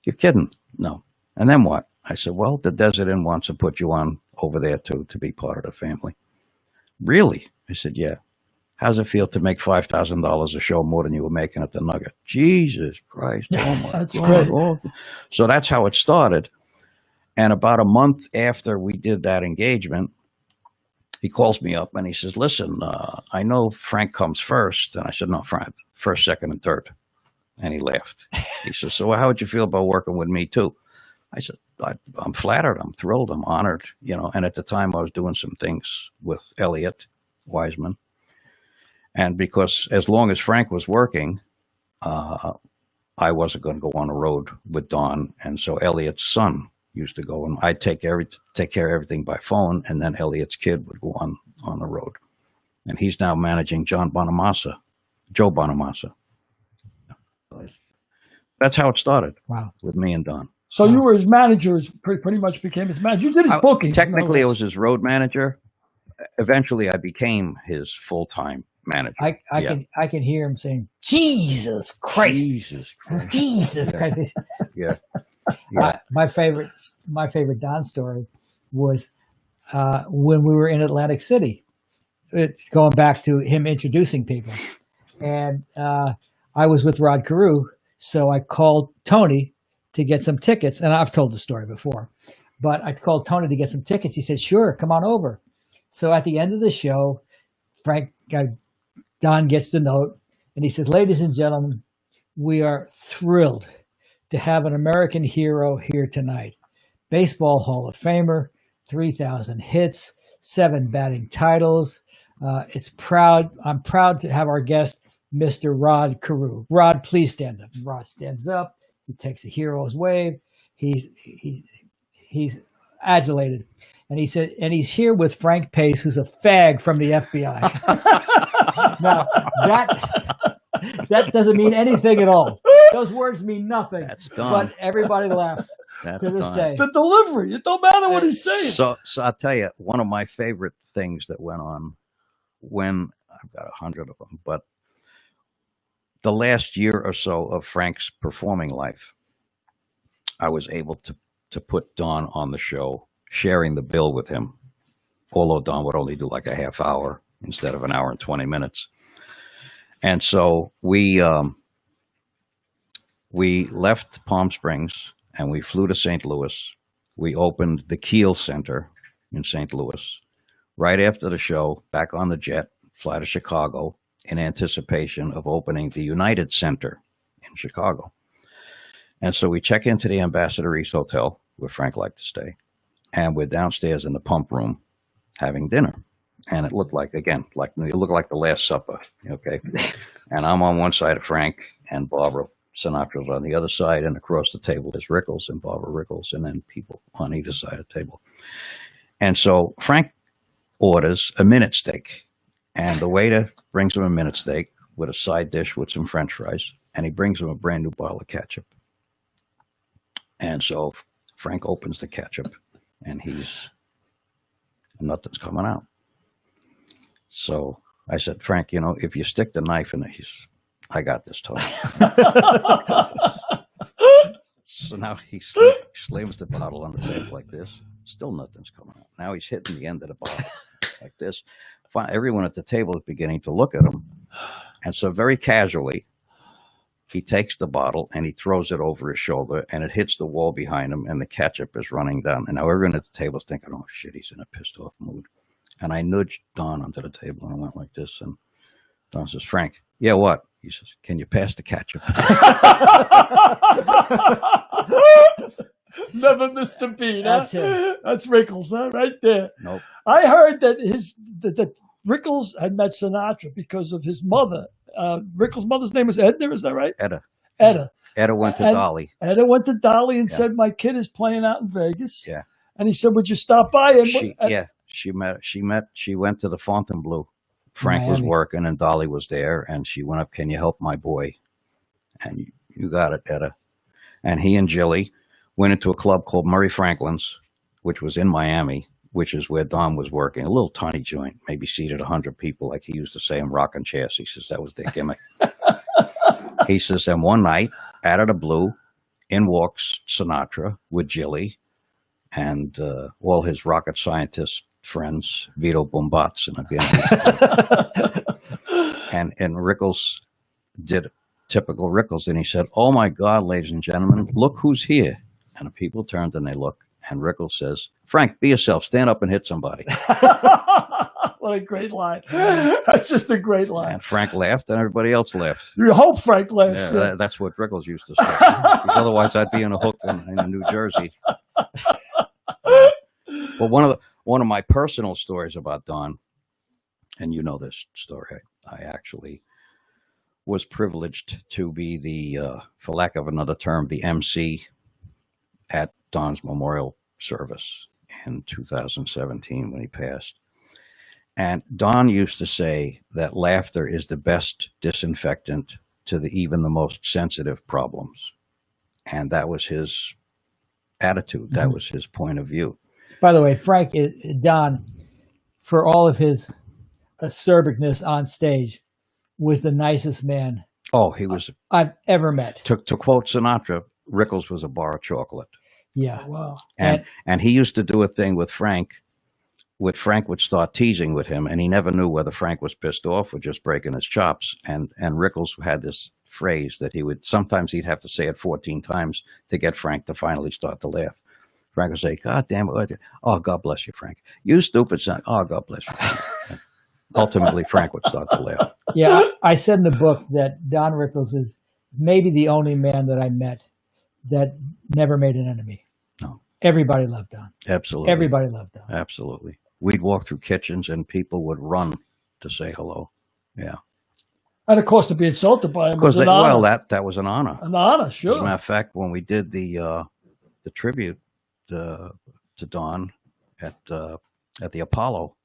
You're kidding? No. And then what? I said, well, the Desert Inn wants to put you on over there to be part of the family. Really? I said, yeah. How's it feel to make $5,000 a show more than you were making at the Nugget? Jesus Christ. Oh my That's God. great. Oh. So that's how it started. And about a month after we did that engagement, he calls me up and he says, listen, I know Frank comes first. And I said, no, Frank, first, second, and third. And he laughed. He says, so how would you feel about working with me too? I said, I'm flattered. I'm thrilled. I'm honored. You know, and at the time I was doing some things with Elliot Wiseman. And because as long as Frank was working, I wasn't going to go on the road with Don. And so Elliot's son used to go, and I'd take care of everything by phone, and then Elliot's kid would go on the road. And he's now managing Joe Bonamassa. That's how it started. Wow. With me and Don. So you were his manager, pretty much became his manager. You did his booking. Technically, I was his road manager. Eventually, I became his full-time manager. I can hear him saying, Jesus Christ. Jesus Christ. Jesus Christ. Yeah. My favorite Don story was when we were in Atlantic City. It's going back to him introducing people. And I was with Rod Carew, so I called Tony to get some tickets. And I've told the story before. But I called Tony to get some tickets. He said, sure, come on over. So at the end of the show, Don gets the note, and he says, ladies and gentlemen, we are thrilled to have an American hero here tonight. Baseball Hall of Famer, 3,000 hits, 7 batting titles. I'm proud to have our guest, Mr. Rod Carew. Rod, please stand up. And Rod stands up. He takes a hero's wave. He's adulated. And he said, and he's here with Frank Pace, who's a fag from the FBI. Now, that doesn't mean anything at all. Those words mean nothing. That's Don. But everybody laughs That's to this Don. day. The delivery. It don't matter what he's saying. So I'll tell you, one of my favorite things that went on when I've got 100 of them, but the last year or so of Frank's performing life, I was able to put Don on the show, sharing the bill with him, although Don would only do like a half hour instead of an hour and 20 minutes. And so we left Palm Springs and we flew to St. Louis. We opened the Kiel Center in St. Louis. Right after the show, back on the jet, fly to Chicago in anticipation of opening the United Center in Chicago. And so we check into the Ambassador East Hotel, where Frank liked to stay, and we're downstairs in the pump room having dinner. And it looked like, again, it looked like the Last Supper, okay? And I'm on one side of Frank, and Barbara Sinatra's on the other side, and across the table is Rickles and Barbara Rickles, and then people on either side of the table. And so Frank orders a minute steak, and the waiter brings him a minute steak with a side dish with some French fries, and he brings him a brand new bottle of ketchup. And so Frank opens the ketchup, and nothing's coming out. So I said, Frank, if you stick the knife in it, I got this, Tony. So now he slams the bottle on the table like this. Still nothing's coming out. Now he's hitting the end of the bottle like this. Everyone at the table is beginning to look at him. And so very casually, he takes the bottle and he throws it over his shoulder, and it hits the wall behind him, and the ketchup is running down. And now everyone at the table is thinking, oh, shit, he's in a pissed off mood. And I nudged Don onto the table, and I went like this, and Don says, Frank, yeah, what? He says, can you pass the ketchup? Never missed a beat. That's huh? him. That's Rickles, huh? Right there. Nope. I heard that that Rickles had met Sinatra because of his mother. Rickles' mother's name was Edna, is that right? Etta. Etta. Etta went to And Dolly. Etta went to Dolly and Yeah. said, "My kid is playing out in Vegas." Yeah. And he said, "Would you stop by?" And She went to the Fontainebleau. Frank was Miami. working and Dolly was there, and she went up, can you help my boy? And you got it, Etta. And he and Jilly went into a club called Murray Franklin's, which was in Miami, which is where Don was working, a little tiny joint, maybe seated 100 people, like he used to say in Rockin' Chairs. He says that was their gimmick. He says, and one night, out of the blue, in walks Sinatra with Jilly and all his rocket scientist friends, Vito Bombats, and Rickles did typical Rickles, and he said, "Oh my God, ladies and gentlemen, look who's here!" And the people turned and they look, and Rickles says, "Frank, be yourself. Stand up and hit somebody." What a great line! That's just a great line. And Frank laughed, and everybody else laughed. You hope Frank laughs. Yeah, that's what Rickles used to say. Because otherwise, I'd be in a hook in New Jersey. But one of my personal stories about Don, and you know this story, I actually was privileged to be the, for lack of another term, the MC at Don's memorial service in 2017 when he passed. And Don used to say that laughter is the best disinfectant to even the most sensitive problems. And that was his attitude. That was his point of view. By the way, Frank, Don, for all of his acerbiqueness on stage, was the nicest man He was. I've ever met. To quote Sinatra, Rickles was a bar of chocolate. Yeah. Wow. And he used to do a thing with Frank. Frank would start teasing with him, and he never knew whether Frank was pissed off or just breaking his chops. And Rickles had this phrase that sometimes he'd have to say it 14 times to get Frank to finally start to laugh. Frank would say, "God damn it. Oh, God bless you, Frank. You stupid son. Oh, God bless you, Frank." Ultimately, Frank would start to laugh. Yeah, I said in the book that Don Rickles is maybe the only man that I met that never made an enemy. No. Everybody loved Don. Absolutely. Everybody loved Don. Absolutely. We'd walk through kitchens and people would run to say hello. Yeah. And of course, to be insulted by him was an honor. Well, that was an honor. An honor, sure. As a matter of fact, when we did the tribute to Don at the Apollo,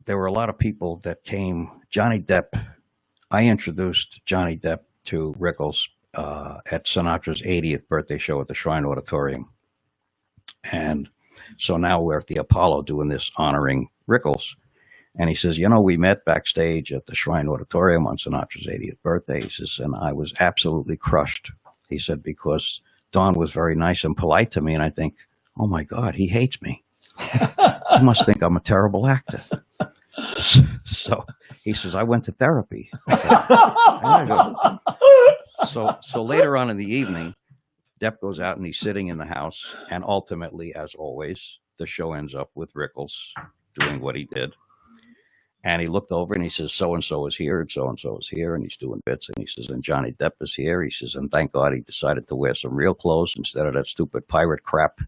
there were a lot of people that came. Johnny Depp, I introduced Johnny Depp to Rickles at Sinatra's 80th birthday show at the Shrine Auditorium. And so now we're at the Apollo doing this honoring Rickles. And he says, we met backstage at the Shrine Auditorium on Sinatra's 80th birthday. He says, and I was absolutely crushed. He said, because Don was very nice and polite to me. And I think, oh my God, he hates me. He must think I'm a terrible actor. So he says, I went to therapy. So later on in the evening, Depp goes out and he's sitting in the house. And ultimately, as always, the show ends up with Rickles doing what he did. And he looked over and he says, so-and-so is here and so-and-so is here. And he's doing bits. And he says, and Johnny Depp is here. He says, and thank God he decided to wear some real clothes instead of that stupid pirate crap.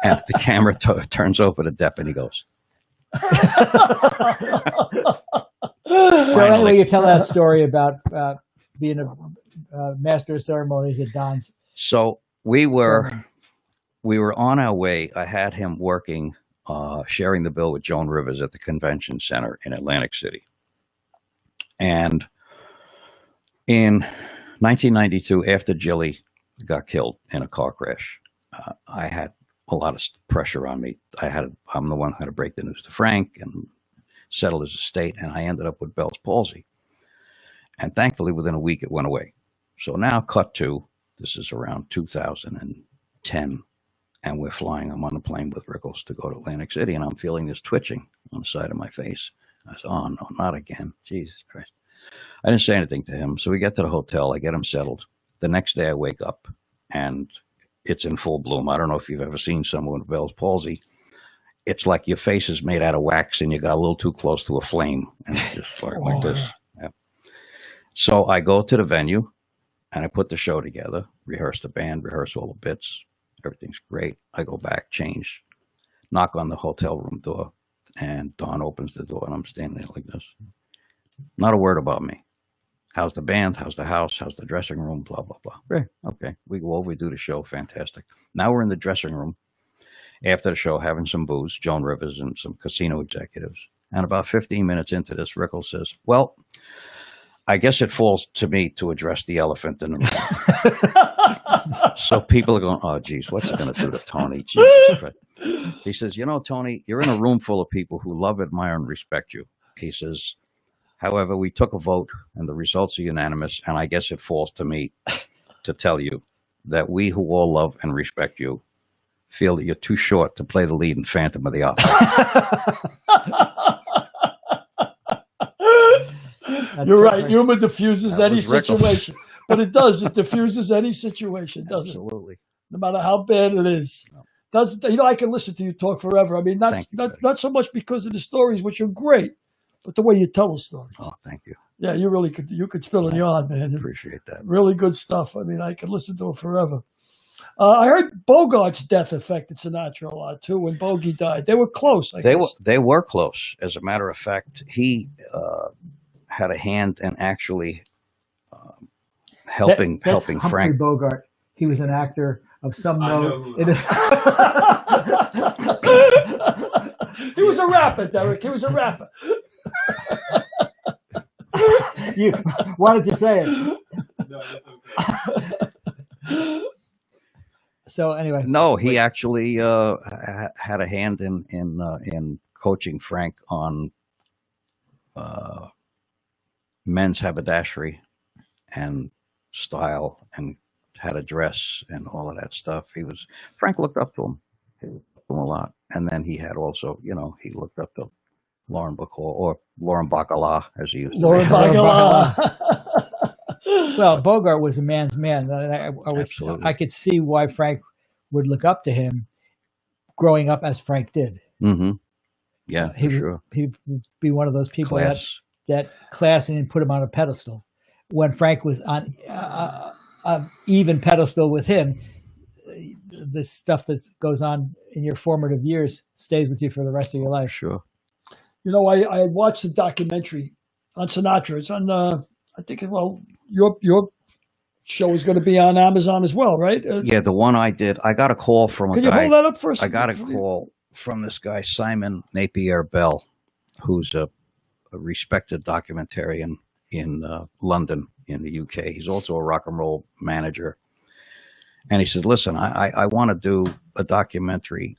And the camera turns over to Depp and he goes. So anyway, you tell that story about being a master of ceremonies at Don's. So we were on our way. I had him working, sharing the bill with Joan Rivers at the convention center in Atlantic City. And in 1992, after Jilly got killed in a car crash, I had a lot of pressure on me. I'm the one who had to break the news to Frank and settle his estate, and I ended up with Bell's palsy. And thankfully, within a week, it went away. So now, cut to, this is around 2010, and we're flying. I'm on a plane with Rickles to go to Atlantic City, and I'm feeling this twitching on the side of my face. I said, oh, no, not again. Jesus Christ. I didn't say anything to him. So we get to the hotel. I get him settled. The next day, I wake up, and it's in full bloom. I don't know if you've ever seen someone with Bell's palsy. it's like your face is made out of wax and you got a little too close to a flame, and it's just like this. Yeah. So I go to the venue and I put the show together, rehearse the band, rehearse all the bits. Everything's great. I go back, change, knock on the hotel room door, and Don opens the door and I'm standing there like this. Not a word about me. How's the band? How's the house? How's the dressing room? Blah, blah, blah. Great. Okay. We go over, we do the show. Fantastic. Now we're in the dressing room after the show having some booze, Joan Rivers and some casino executives. And about 15 minutes into this, Rickles says, well, I guess it falls to me to address the elephant in the room. So people are going, oh, geez, what's it going to do to Tony? Jesus Christ. He says, you know, Tony, you're in a room full of people who love, admire, and respect you. He says, however, we took a vote and the results are unanimous, and I guess it falls to me to tell you that we who all love and respect you feel that you're too short to play the lead in Phantom of the Opera. You're right. Humor diffuses any Rickles. situation. But it does. It diffuses any situation, doesn't it? Absolutely. No matter how bad it is. Doesn't, you know, I can listen to you talk forever. I mean, not so much because of the stories, which are great, but the way you tell the stories. Oh, thank you. Yeah, you really could. You could spill the yarn, man. Appreciate that. Really good stuff. I mean, I could listen to it forever. I heard Bogart's death affected Sinatra a lot too. When Bogey died, they were close. They were close. As a matter of fact, he had a hand in actually helping Humphrey Frank. Bogart. He was an actor of some note. He was a rapper, Derek. He was a rapper. Why did you say it? No, that's okay. So anyway, No, he actually had a hand in coaching Frank on men's haberdashery and style and how to dress and all of that stuff. Frank looked up to him. He looked up to him a lot. And then he had also, you know, he looked up to Lauren Bacall, or Lauren Bacala, as he used to Lauren say. Bacala. well, Bogart was a man's man. Absolutely. I could see why Frank would look up to him growing up as Frank did. Mm-hmm. Yeah, He sure. would be one of those people Class. that class and put him on a pedestal. When Frank was on an even pedestal with him, the stuff that goes on in your formative years stays with you for the rest of your life. Sure. You know, I watched the documentary on Sinatra. It's on, I think, well, your show is going to be on Amazon as well, right? Yeah, the one I did, I got a call from a Can guy. you hold that up for us? I got a call from this guy, Simon Napier Bell, who's a respected documentarian in London, in the UK. He's also a rock and roll manager. And he said, listen, I want to do a documentary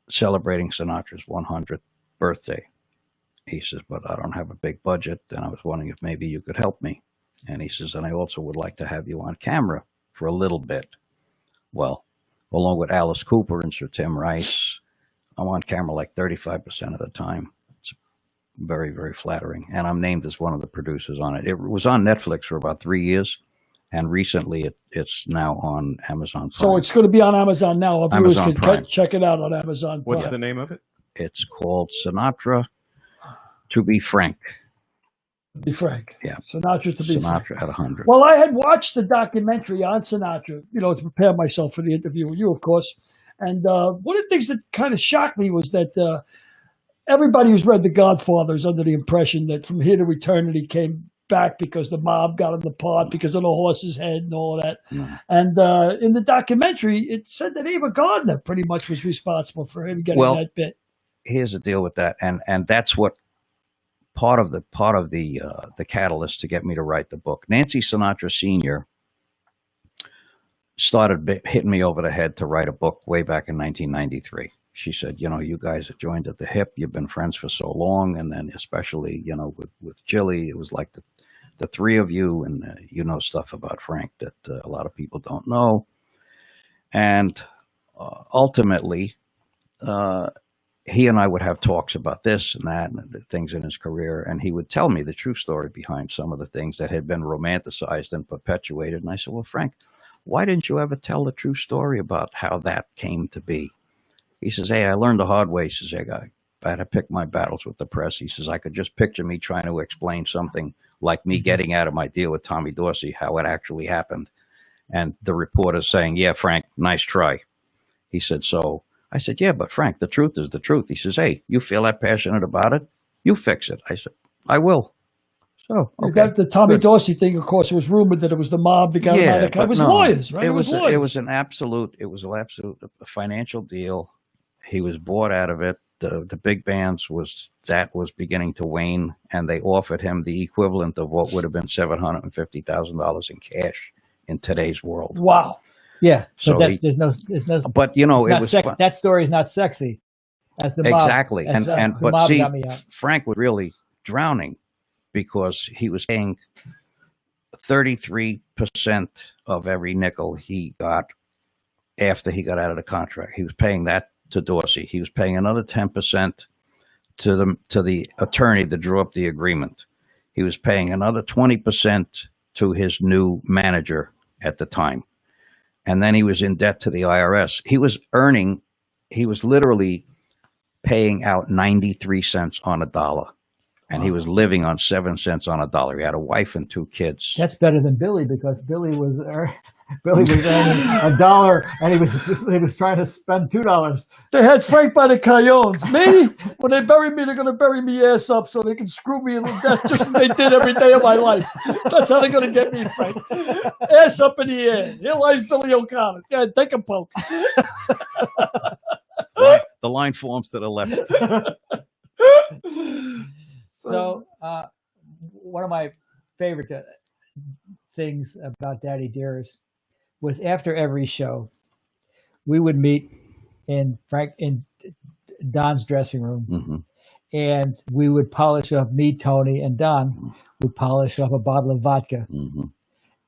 celebrating Sinatra's 100th birthday. He says, but I don't have a big budget, and I was wondering if maybe you could help me. And he says, and I also would like to have you on camera for a little bit. Well, along with Alice Cooper and Sir Tim Rice, I'm on camera like 35% of the time. It's very, very flattering. And I'm named as one of the producers on it. It was on Netflix for about 3 years. And recently, it's now on Amazon Prime. So it's going to be on Amazon now. Our viewers Amazon can Prime. check it out on Amazon Prime. What's the name of it? It's called Sinatra to be Frank. Be Frank. Yeah. Sinatra to be Sinatra Frank. at 100. Well, I had watched the documentary on Sinatra, you know, to prepare myself for the interview with you, of course. And one of the things that kind of shocked me was that everybody who's read The Godfather is under the impression that From Here to Eternity came back because the mob got him the part because of the horse's head and all that. Mm. And in the documentary, it said that Ava Gardner pretty much was responsible for him getting that bit. Here's the deal with that, and that's what part of the catalyst to get me to write the book. Nancy Sinatra Sr. started hitting me over the head to write a book way back in 1993. She said, you know, you guys are joined at the hip. You've been friends for so long, and then especially, you know, with Jilly, it was like the three of you, and you know stuff about Frank that a lot of people don't know. And ultimately, he and I would have talks about this and that and the things in his career, and he would tell me the true story behind some of the things that had been romanticized and perpetuated. And I said, well, Frank, why didn't you ever tell the true story about how that came to be? He says, hey, I learned the hard way. He says, I had to pick my battles with the press. He says, I could just picture me trying to explain something like me getting out of my deal with Tommy Dorsey, how it actually happened. And the reporter saying, yeah, Frank, nice try. He said, so I said, yeah, but Frank, the truth is the truth. He says, hey, you feel that passionate about it? You fix it. I said, I will. So, okay. The Tommy Dorsey thing, of course, it was rumored that it was the mob that got him out of the. It was lawyers, right? It was an absolute financial deal. He was bought out of it. The big bands was beginning to wane, and they offered him the equivalent of what would have been $750,000 in cash in today's world. Wow. Yeah. So there's no. But it was that story is not sexy. As the mob, exactly, but see, got me out. Frank was really drowning because he was paying 33% of every nickel he got after he got out of the contract. He was paying that to Dorsey. He was paying another 10% to the attorney that drew up the agreement. He was paying another 20% to his new manager at the time. And then he was in debt to the IRS. He was literally paying out 93 cents on a dollar. And he was living on 7 cents on a dollar. He had a wife and 2 kids. That's better than Billy, because Billy was earning $1, and he was trying to spend $2. They had Frank by the Cajones. Me, when they bury me, they're going to bury me ass up so they can screw me into death, just as they did every day of my life. That's how they're going to get me, Frank. Ass up in the air. Here lies Billy O'Connor. Yeah, take a poke. The line forms to the left. So one of my favorite things about Daddy Dearest was after every show, we would meet in Don's dressing room, and we would polish up, me, Tony, and Don would polish up a bottle of vodka,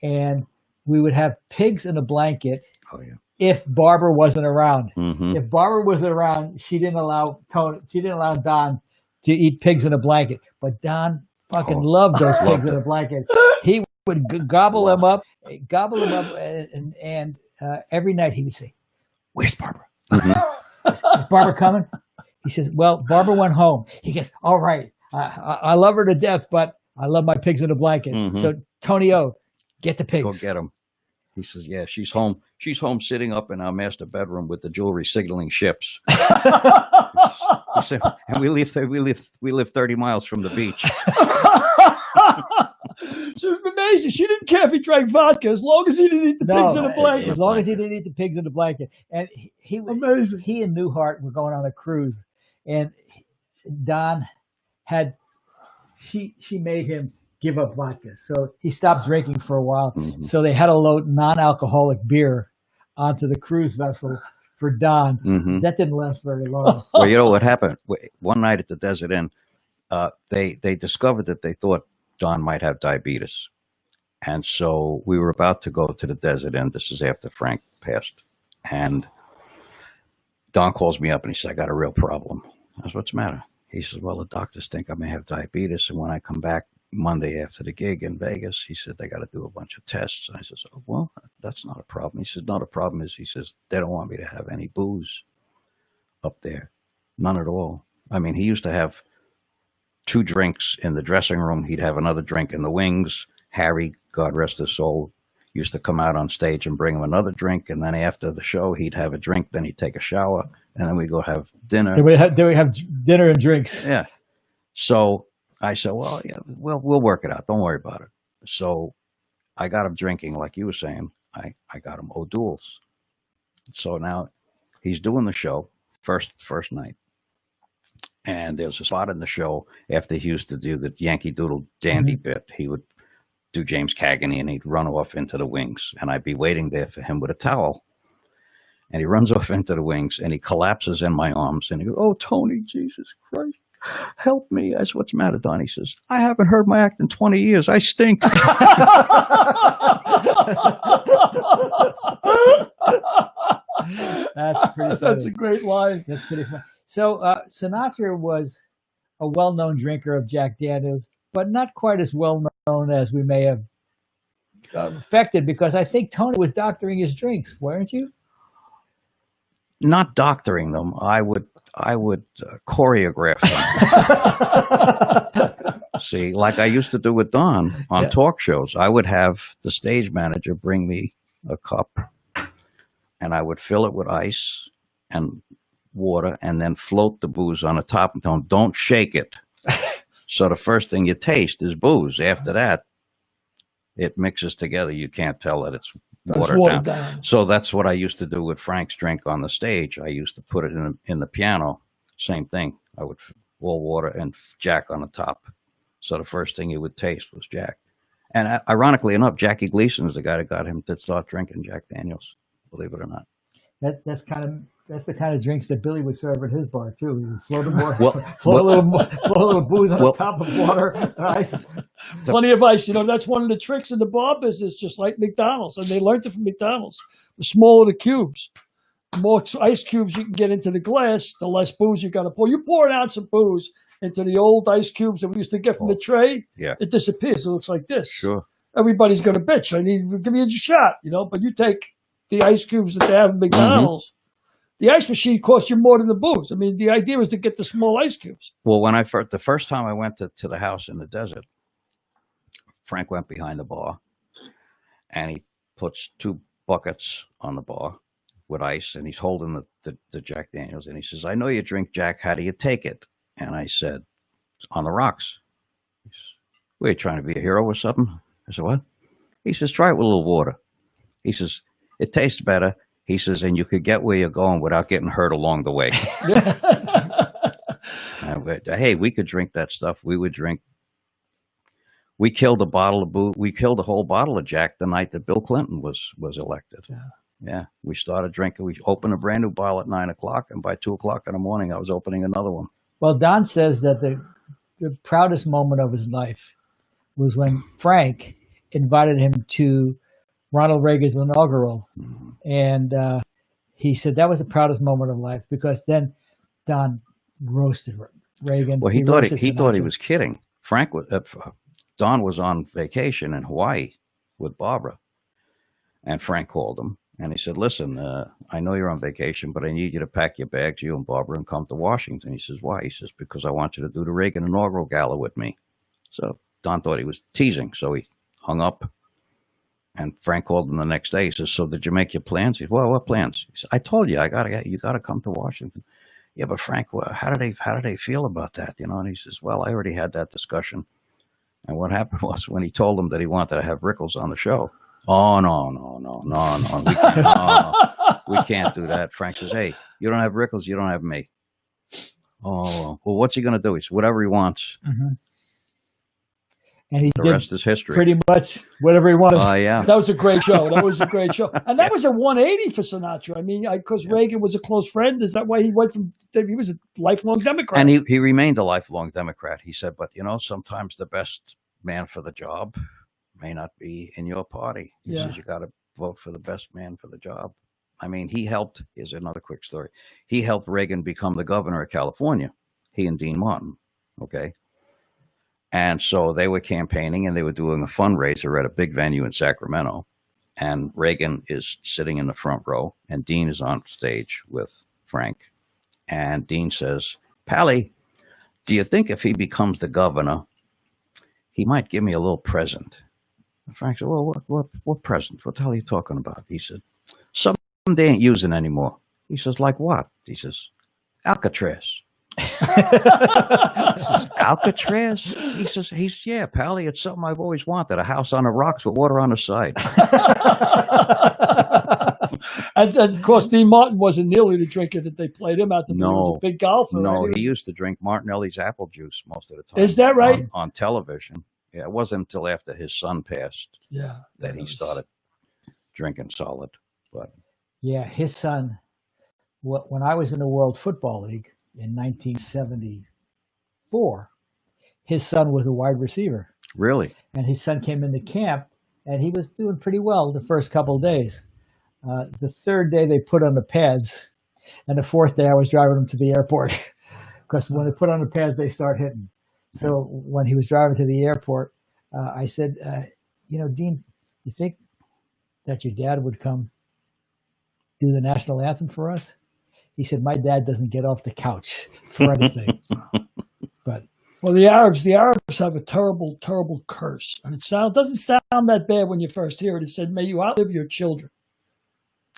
and we would have pigs in a blanket. Oh yeah. If Barbara wasn't around, if Barbara wasn't around, she didn't allow Don to eat pigs in a blanket. But Don fucking loved those pigs in a blanket. He would gobble them up, and every night he would say, "Where's Barbara? Is Barbara coming?" He says, "Well, Barbara went home." He goes, "All right, I love her to death, but I love my pigs in a blanket." So Tony O, get the pigs. Go get them. He says, "Yeah, she's home. She's home, sitting up in our master bedroom with the jewelry, signaling ships." Said, and we live 30 miles from the beach. So it was amazing. She didn't care if he drank vodka as long as he didn't eat the pigs in the blanket. As long as he didn't eat the pigs in the blanket. And he and Newhart were going on a cruise, and Don had she made him give up vodka, so he stopped drinking for a while. So they had to load non-alcoholic beer onto the cruise vessel for Don. That didn't last very long. Well, you know what happened? One night at the Desert Inn, they discovered that they thought Don might have diabetes. And so we were about to go to the Desert Inn. This is after Frank passed. And Don calls me up and he said, "I got a real problem." I said, "What's the matter?" He says, "Well, the doctors think I may have diabetes. And when I come back Monday after the gig in Vegas," he said, "they got to do a bunch of tests." And I says, "Oh, well, that's not a problem." He says, "No, the problem is," he says, "they don't want me to have any booze up there. None at all." I mean, he used to have 2 drinks in the dressing room. He'd have another drink in the wings. Harry, God rest his soul, used to come out on stage and bring him another drink. And then after the show, he'd have a drink. Then he'd take a shower. And then we'd go have dinner. Then we have dinner and drinks. Yeah. So I said, "Well, yeah, we'll work it out. Don't worry about it." So I got him drinking, like you were saying. I got him O'Doul's. So now he's doing the show first night. And there's a spot in the show after he used to do the Yankee Doodle Dandy bit. He would do James Cagney and he'd run off into the wings. And I'd be waiting there for him with a towel. And he runs off into the wings and he collapses in my arms. And he goes, "Oh, Tony, Jesus Christ, help me." I said, "What's the matter, Don?" He says, "I haven't heard my act in 20 years. I stink." That's pretty funny. That's a great line. That's pretty funny. So Sinatra was a well-known drinker of Jack Daniels, but not quite as well-known as we may have affected, because I think Tony was doctoring his drinks, weren't you? not doctoring them. I would choreograph them. See, like I used to do with Don on talk shows. I would have the stage manager bring me a cup, and I would fill it with ice and water, and then float the booze on the top and tell them, don't shake it. So the first thing you taste is booze. After that, it mixes together. You can't tell that it's watered down. So that's what I used to do with Frank's drink on the stage. I used to put it in the piano. Same thing. I would all water and Jack on the top. So the first thing he would taste was Jack. And ironically enough, Jackie Gleason is the guy that got him to start drinking Jack Daniels, believe it or not. That's the kind of drinks that Billy would serve at his bar too. He would float a little booze on top of water and ice. Plenty of ice. That's one of the tricks in the bar business, just like McDonald's. And they learned it from McDonald's. The smaller the cubes, the more ice cubes you can get into the glass, the less booze you got to pour. You pour an ounce of booze into the old ice cubes that we used to get from the tray, it disappears. It looks like this. Sure. Everybody's going to bitch. I need give me a shot, but you take the ice cubes that they have in McDonald's. The ice machine costs you more than the booze. I mean, the idea was to get the small ice cubes. Well, the first time I went to the house in the desert, Frank went behind the bar, and he puts 2 buckets on the bar with ice, and he's holding the Jack Daniels, and he says, I know you drink Jack. How do you take it? And I said, on the rocks. He says, were you trying to be a hero or something? I said, what? He says, try it with a little water. He says, it tastes better. He says, and you could get where you're going without getting hurt along the way. Hey, we could drink that stuff. We would drink. We killed a bottle of booze. We killed a whole bottle of Jack the night that Bill Clinton was elected. Yeah. We started drinking. We opened a brand new bottle at 9 o'clock, and by 2 o'clock in the morning, I was opening another one. Well, Don says that the proudest moment of his life was when Frank invited him to Ronald Reagan's inaugural. And he said that was the proudest moment of life because then Don roasted Reagan. Well, he thought he was kidding. Don was on vacation in Hawaii with Barbara, and Frank called him. And he said, listen, I know you're on vacation, but I need you to pack your bags, you and Barbara, and come to Washington. He says, why? He says, because I want you to do the Reagan inaugural gala with me. So Don thought he was teasing, so he hung up. And Frank called him the next day. He says, so did you make your plans? He said, well, what plans? He said, I told you, you got to come to Washington. Yeah, but Frank, how do they feel about that? And he says, well, I already had that discussion. And what happened was when he told them that he wanted to have Rickles on the show, oh, no. We can't do that. Frank says, hey, you don't have Rickles, you don't have me. Oh, well, what's he going to do? He says, whatever he wants. Mm-hmm. And the rest is history. Pretty much whatever he wanted. Yeah. That was a great show. And that was a 180 for Sinatra. I mean, because Reagan was a close friend. Is that why he went he was a lifelong Democrat? And he remained a lifelong Democrat. He said, but, sometimes the best man for the job may not be in your party. He says you got to vote for the best man for the job. I mean, here's another quick story. He helped Reagan become the governor of California, he and Dean Martin, okay? And so they were campaigning and they were doing a fundraiser at a big venue in Sacramento. And Reagan is sitting in the front row and Dean is on stage with Frank. And Dean says, Pally, do you think if he becomes the governor, he might give me a little present? And Frank said, well, what present? What the hell are you talking about? He said, something they ain't using anymore. He says, like what? He says, Alcatraz. Alcatraz? He says, yeah, Pally, it's something I've always wanted, a house on the rocks with water on the side. and of course, Dean Martin wasn't nearly the drinker that they played him out. He was a big golfer. No, right? he used to drink Martinelli's apple juice most of the time. Is that right? On television. Yeah, it wasn't until after his son passed that he started drinking solid. But yeah, his son, when I was in the World Football League in 1974, his son was a wide receiver. Really? And his son came into camp, and he was doing pretty well the first couple of days. The third day, they put on the pads, and the fourth day, I was driving him to the airport because when they put on the pads, they start hitting. So when he was driving to the airport, I said, Dean, you think that your dad would come do the national anthem for us? He said, my dad doesn't get off the couch for anything. But Well, the Arabs have a terrible, terrible curse, and it doesn't sound that bad when you first hear it. It said, "May you outlive your children,"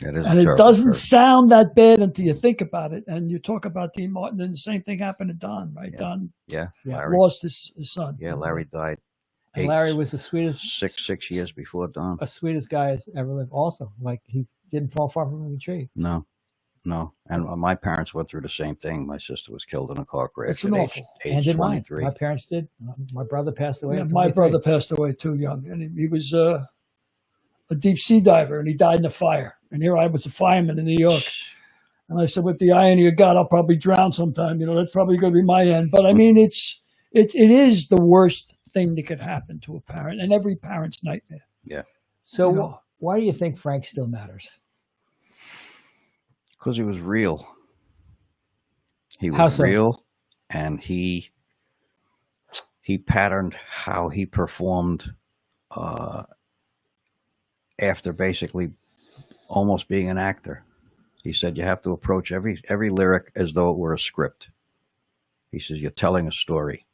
It is and a it terrible doesn't curse. sound that bad until you think about it. And you talk about Dean Martin, and the same thing happened to Don. Right? Yeah. Don Yeah, Yeah. Larry. lost his son. Yeah, Larry died. and Larry was the sweetest, six years before Don. sweetest guy has ever lived. Also, like he didn't fall far from the tree. No. And my parents went through the same thing. My sister was killed in a car crash It's at an age, awful. And age did mine. 23. My parents did. My brother passed away. Yeah, at my 23. brother passed away too young, and he was a deep sea diver, and he died in a fire. And here I was a fireman in New York, and I said, with the irony of God, I'll probably drown sometime. That's probably going to be my end. But I mean, it is the worst thing that could happen to a parent, and every parent's nightmare. Yeah. So why do you think Frank still matters? Because he was real. He How was so? real, and he patterned how he performed after basically almost being an actor. He said you have to approach every lyric as though it were a script. He says you're telling a story,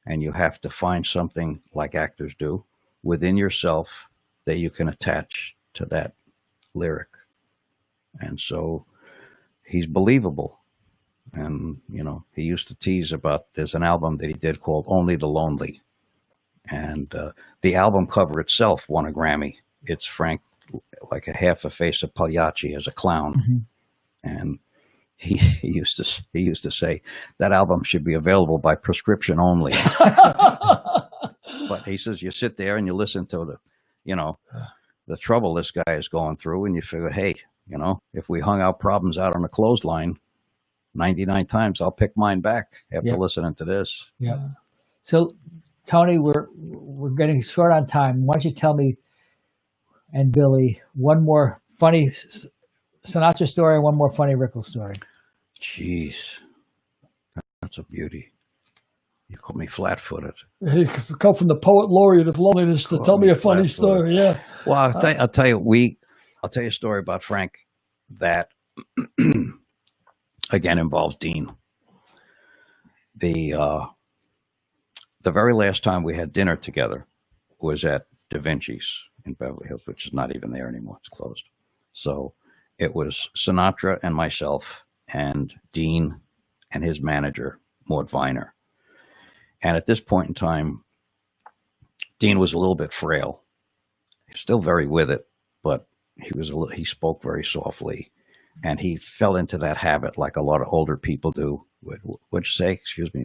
and you have to find something like actors do within yourself that you can attach to that lyric. And so he's believable. And, he used to tease about there's an album that he did called Only the Lonely. And the album cover itself won a Grammy. It's Frank, like a half a face of Pagliacci as a clown. Mm-hmm. And he used to say that album should be available by prescription only. But he says you sit there and you listen to the trouble this guy is going through, and you figure, hey, if we hung our problems out on a clothesline 99 times, I'll pick mine back after listening to this. Yeah. So, Tony, we're getting short on time. Why don't you tell me and Billy one more funny Sinatra story and one more funny Rickles story? Jeez, that's a beauty. You call me flat-footed. You come from the poet laureate of loneliness to tell me a funny story. Yeah. Well, I'll tell you a story about Frank that again involves Dean. The very last time we had dinner together was at Da Vinci's in Beverly Hills, which is not even there anymore. It's closed. So it was Sinatra and myself and Dean and his manager, Mort Viner. And at this point in time, Dean was a little bit frail. He's still very with it, but he spoke very softly, and he fell into that habit like a lot of older people do. What'd you say? Excuse me.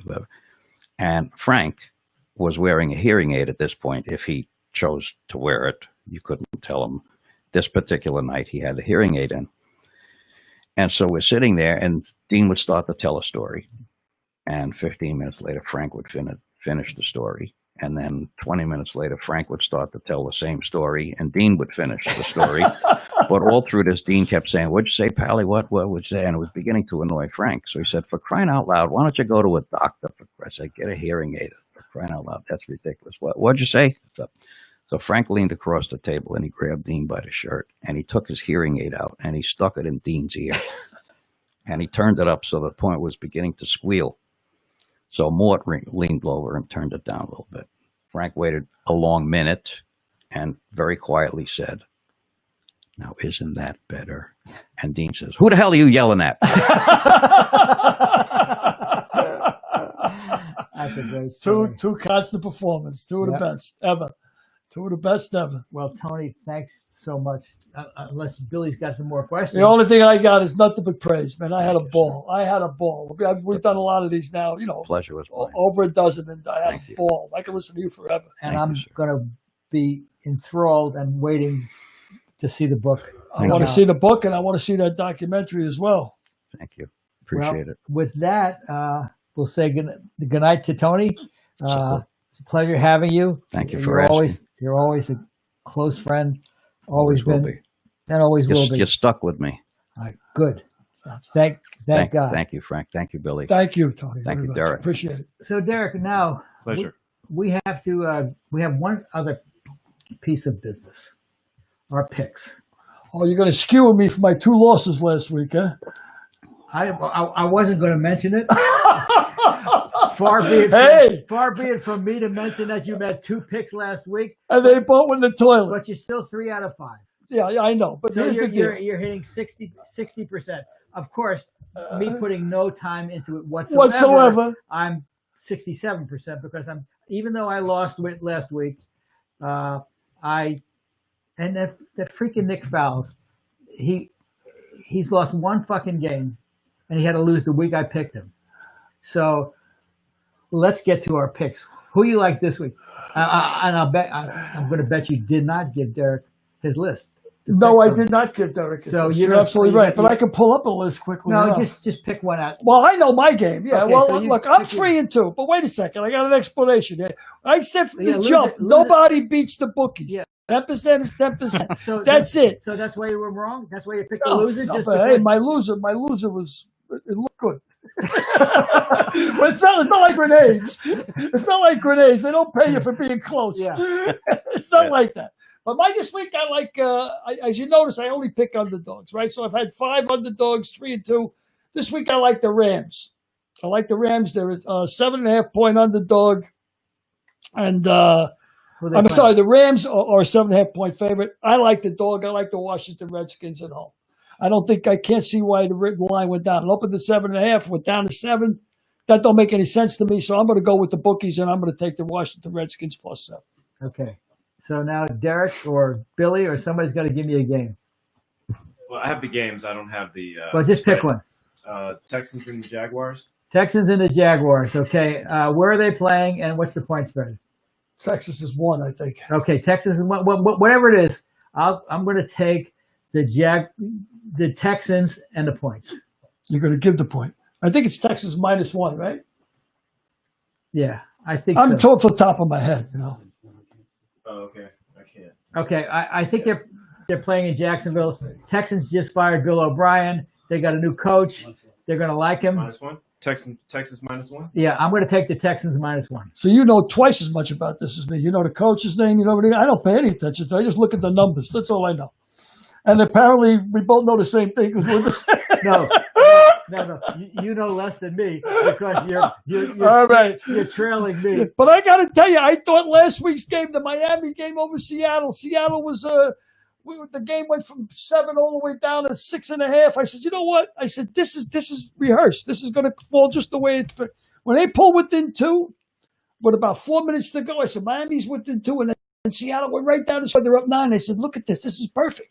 And Frank was wearing a hearing aid at this point. If he chose to wear it, you couldn't tell him. This particular night, he had the hearing aid in. And so we're sitting there, and Dean would start to tell a story. And 15 minutes later, Frank would finish the story. And then 20 minutes later, Frank would start to tell the same story, and Dean would finish the story. But all through this, Dean kept saying, "What'd you say, Pally? What would you say?" And it was beginning to annoy Frank. So he said, "For crying out loud, why don't you go to a doctor?" I said, "Get a hearing aid." For crying out loud, that's ridiculous. What'd you say? So Frank leaned across the table, and he grabbed Dean by the shirt, and he took his hearing aid out, and he stuck it in Dean's ear. And he turned it up so the point was beginning to squeal. So Mort leaned over and turned it down a little bit. Frank waited a long minute and very quietly said, "Now, isn't that better?" And Dean says, "Who the hell are you yelling at?" That's a great story. Two constant performance. Two of the best ever. Two of the best ever. Well, Tony, thanks so much. Unless Billy's got some more questions. The only thing I got is nothing but praise, man. I had a ball. We've done a lot of these now, Pleasure was mine. over a dozen, and I had Thank you. ball. I can listen to you forever. And I'm going to be enthralled and waiting to see the book. I want to see the book, and I want to see that documentary as well. Thank you. Appreciate it. With that, we'll say good night to Tony. It's a pleasure having you. Thank you for asking. You're always a close friend. Always will been. be. And always will be. You're stuck with me. All right, good. Thank God. Thank you, Frank. Thank you, Billy. Thank you, Tony. Thank you, very much. Derek. Appreciate it. So, Derek, now Pleasure. we have to. We have one other piece of business. Our picks. Oh, you're going to skewer me for my two losses last week, huh? I wasn't going to mention it. Far be it from me to mention that you had 2 picks last week. And they both went in the toilet. But you're still 3 out of 5. Yeah, I know. But so here's the deal. You're hitting 60%. Of course, me putting no time into it whatsoever. I'm 67% because even though I lost last week, that freaking Nick Fowles, he's lost 1 fucking game, and he had to lose the week I picked him. So let's get to our picks. Who you like this week? And I'm going to bet you did not give Derek his list. No, I did not give Derek his list. You're absolutely right. But I can pull up a list quickly. No, just pick one out. Well, I know my game. Yeah. Okay, well, so look, I'm 3-2. But wait a second. I got an explanation here. I said from the jump, nobody beats the bookies. Yeah. 10% is 10%. So that's it. So that's why you were wrong? That's why you picked the loser? Hey, my loser was, it looked good. But it's not like grenades. It's not like grenades. They don't pay you for being close. Yeah. It's not like that. But this week, I like, as you notice, I only pick underdogs, right? So I've had 5 underdogs, 3-2. This week, I like the Rams. I like the Rams. They're a 7.5-point underdog. And I'm sorry, the Rams are a 7.5-point favorite. I like the dog. I like the Washington Redskins at home. I can't see why the line went down. It opened at 7.5, went down to 7. That don't make any sense to me. So I'm going to go with the bookies, and I'm going to take the Washington Redskins +7. Okay. So now Derek or Billy or somebody's got to give me a game. Well, I have the games. I don't have the. Well, just pick one. Texans and the Jaguars. Texans and the Jaguars. Okay. Where are they playing, and what's the point spread? Texas is 1, I think. Okay, Texas is 1. Whatever it is, I'm going to take the Texans and the points. You're going to give the point. I think it's Texas -1, right? Yeah, I think I'm told off the top of my head, Oh, okay. I can't. Okay, I think they're playing in Jacksonville. Texans just fired Bill O'Brien. They got a new coach. They're going to like him. -1. Texas -1. Yeah, I'm going to take the Texans -1. So you know twice as much about this as me. You know the coach's name. You know everything. I don't pay any attention to it. I just look at the numbers. That's all I know. And apparently we both know the same thing because we're the same. No. You know less than me because you're all right. You're trailing me. But I got to tell you, I thought last week's game, the Miami game over Seattle was the game went from 7 all the way down to 6.5. I said, you know what? I said, this is rehearsed. This is going to fall just the way it's. When they pull within 2, with about 4 minutes to go, I said, Miami's within 2, and then Seattle went right down. So they're up 9. I said, look at this. This is perfect.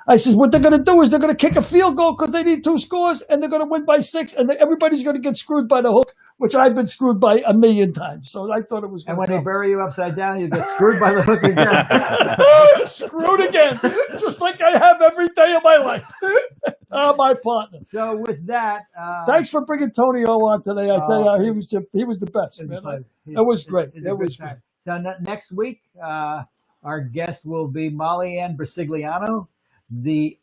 I said, what they're going to do is they're going to kick a field goal because they need 2 scores, and they're going to win by 6, and everybody's going to get screwed by the hook, which I've been screwed by 1,000,000 times. So I thought it was. And when they bury you upside down, you get screwed by the hook again. Screwed again, just like I have every day of my life. My partner. So with that, thanks for bringing Tony O on today. I tell you, he was the best. Man. It was great. It was great. So next week, our guest will be Molly Ann Brasigliano. The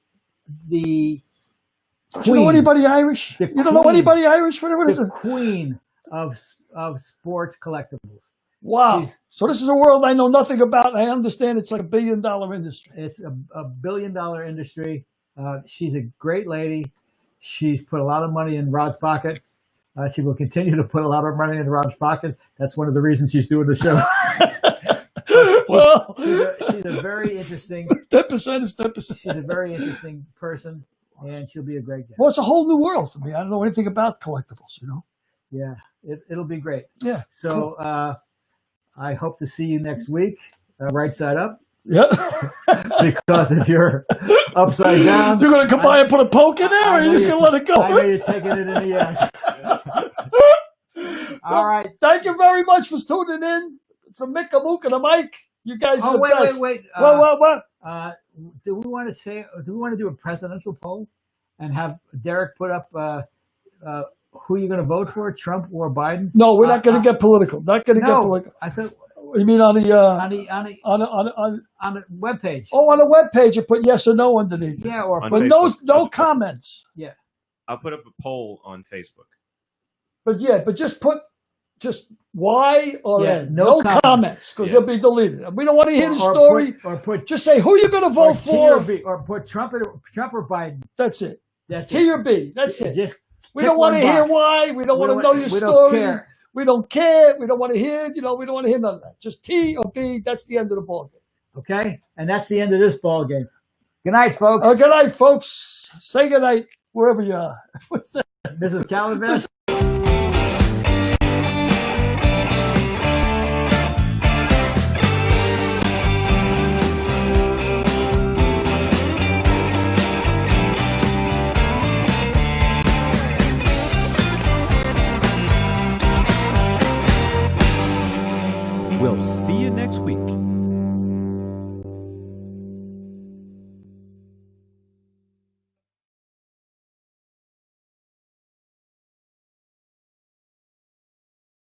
do you know anybody Irish? You don't know anybody Irish? What is it? The queen of sports collectibles. Wow. So this is a world I know nothing about. I understand it's like $1 billion industry. It's a $1 billion industry. She's a great lady. She's put a lot of money in Rod's pocket. She will continue to put a lot of money in Rod's pocket. That's one of the reasons she's doing the show. Well, she's a very interesting. 10% is 10%. She's a very interesting person, and she'll be a great guest. Well, it's a whole new world for me. I don't know anything about collectibles, Yeah, it'll be great. Yeah. So cool. I hope to see you next week, right side up. Yeah. Because if you're upside down, you're going to come by and put a poke in there, or you're just going to let it go? I know you're taking it in the yes. All right. Thank you very much for tuning in. It's a Mick, a Mook, and a Mike. You guys are the best. Wait. What? Do we want to do a presidential poll and have Derek put up who you're going to vote for, Trump or Biden? No, we're not going to get political. Not going to get political. I thought. You mean on the webpage? Oh, on the webpage, you put yes or no underneath. Yeah, or but no comments. Yeah, I'll put up a poll on Facebook. But just put Y or N. No comments because they'll be deleted. We don't want to hear the story. Just say who you're going to vote for. Or put Trump or Biden. That's it. That's T or B. That's it. Just We Pick don't want to one hear box. why. We don't want to know your We don't story. care. We don't care. We don't want to hear. We don't want to hear none of that. Just T or B. That's the end of the ball game. Okay, and that's the end of this ball game. Good night, folks. Good night, folks. Say good night wherever you are. What's that? Mrs. Calabash. We'll see you next week.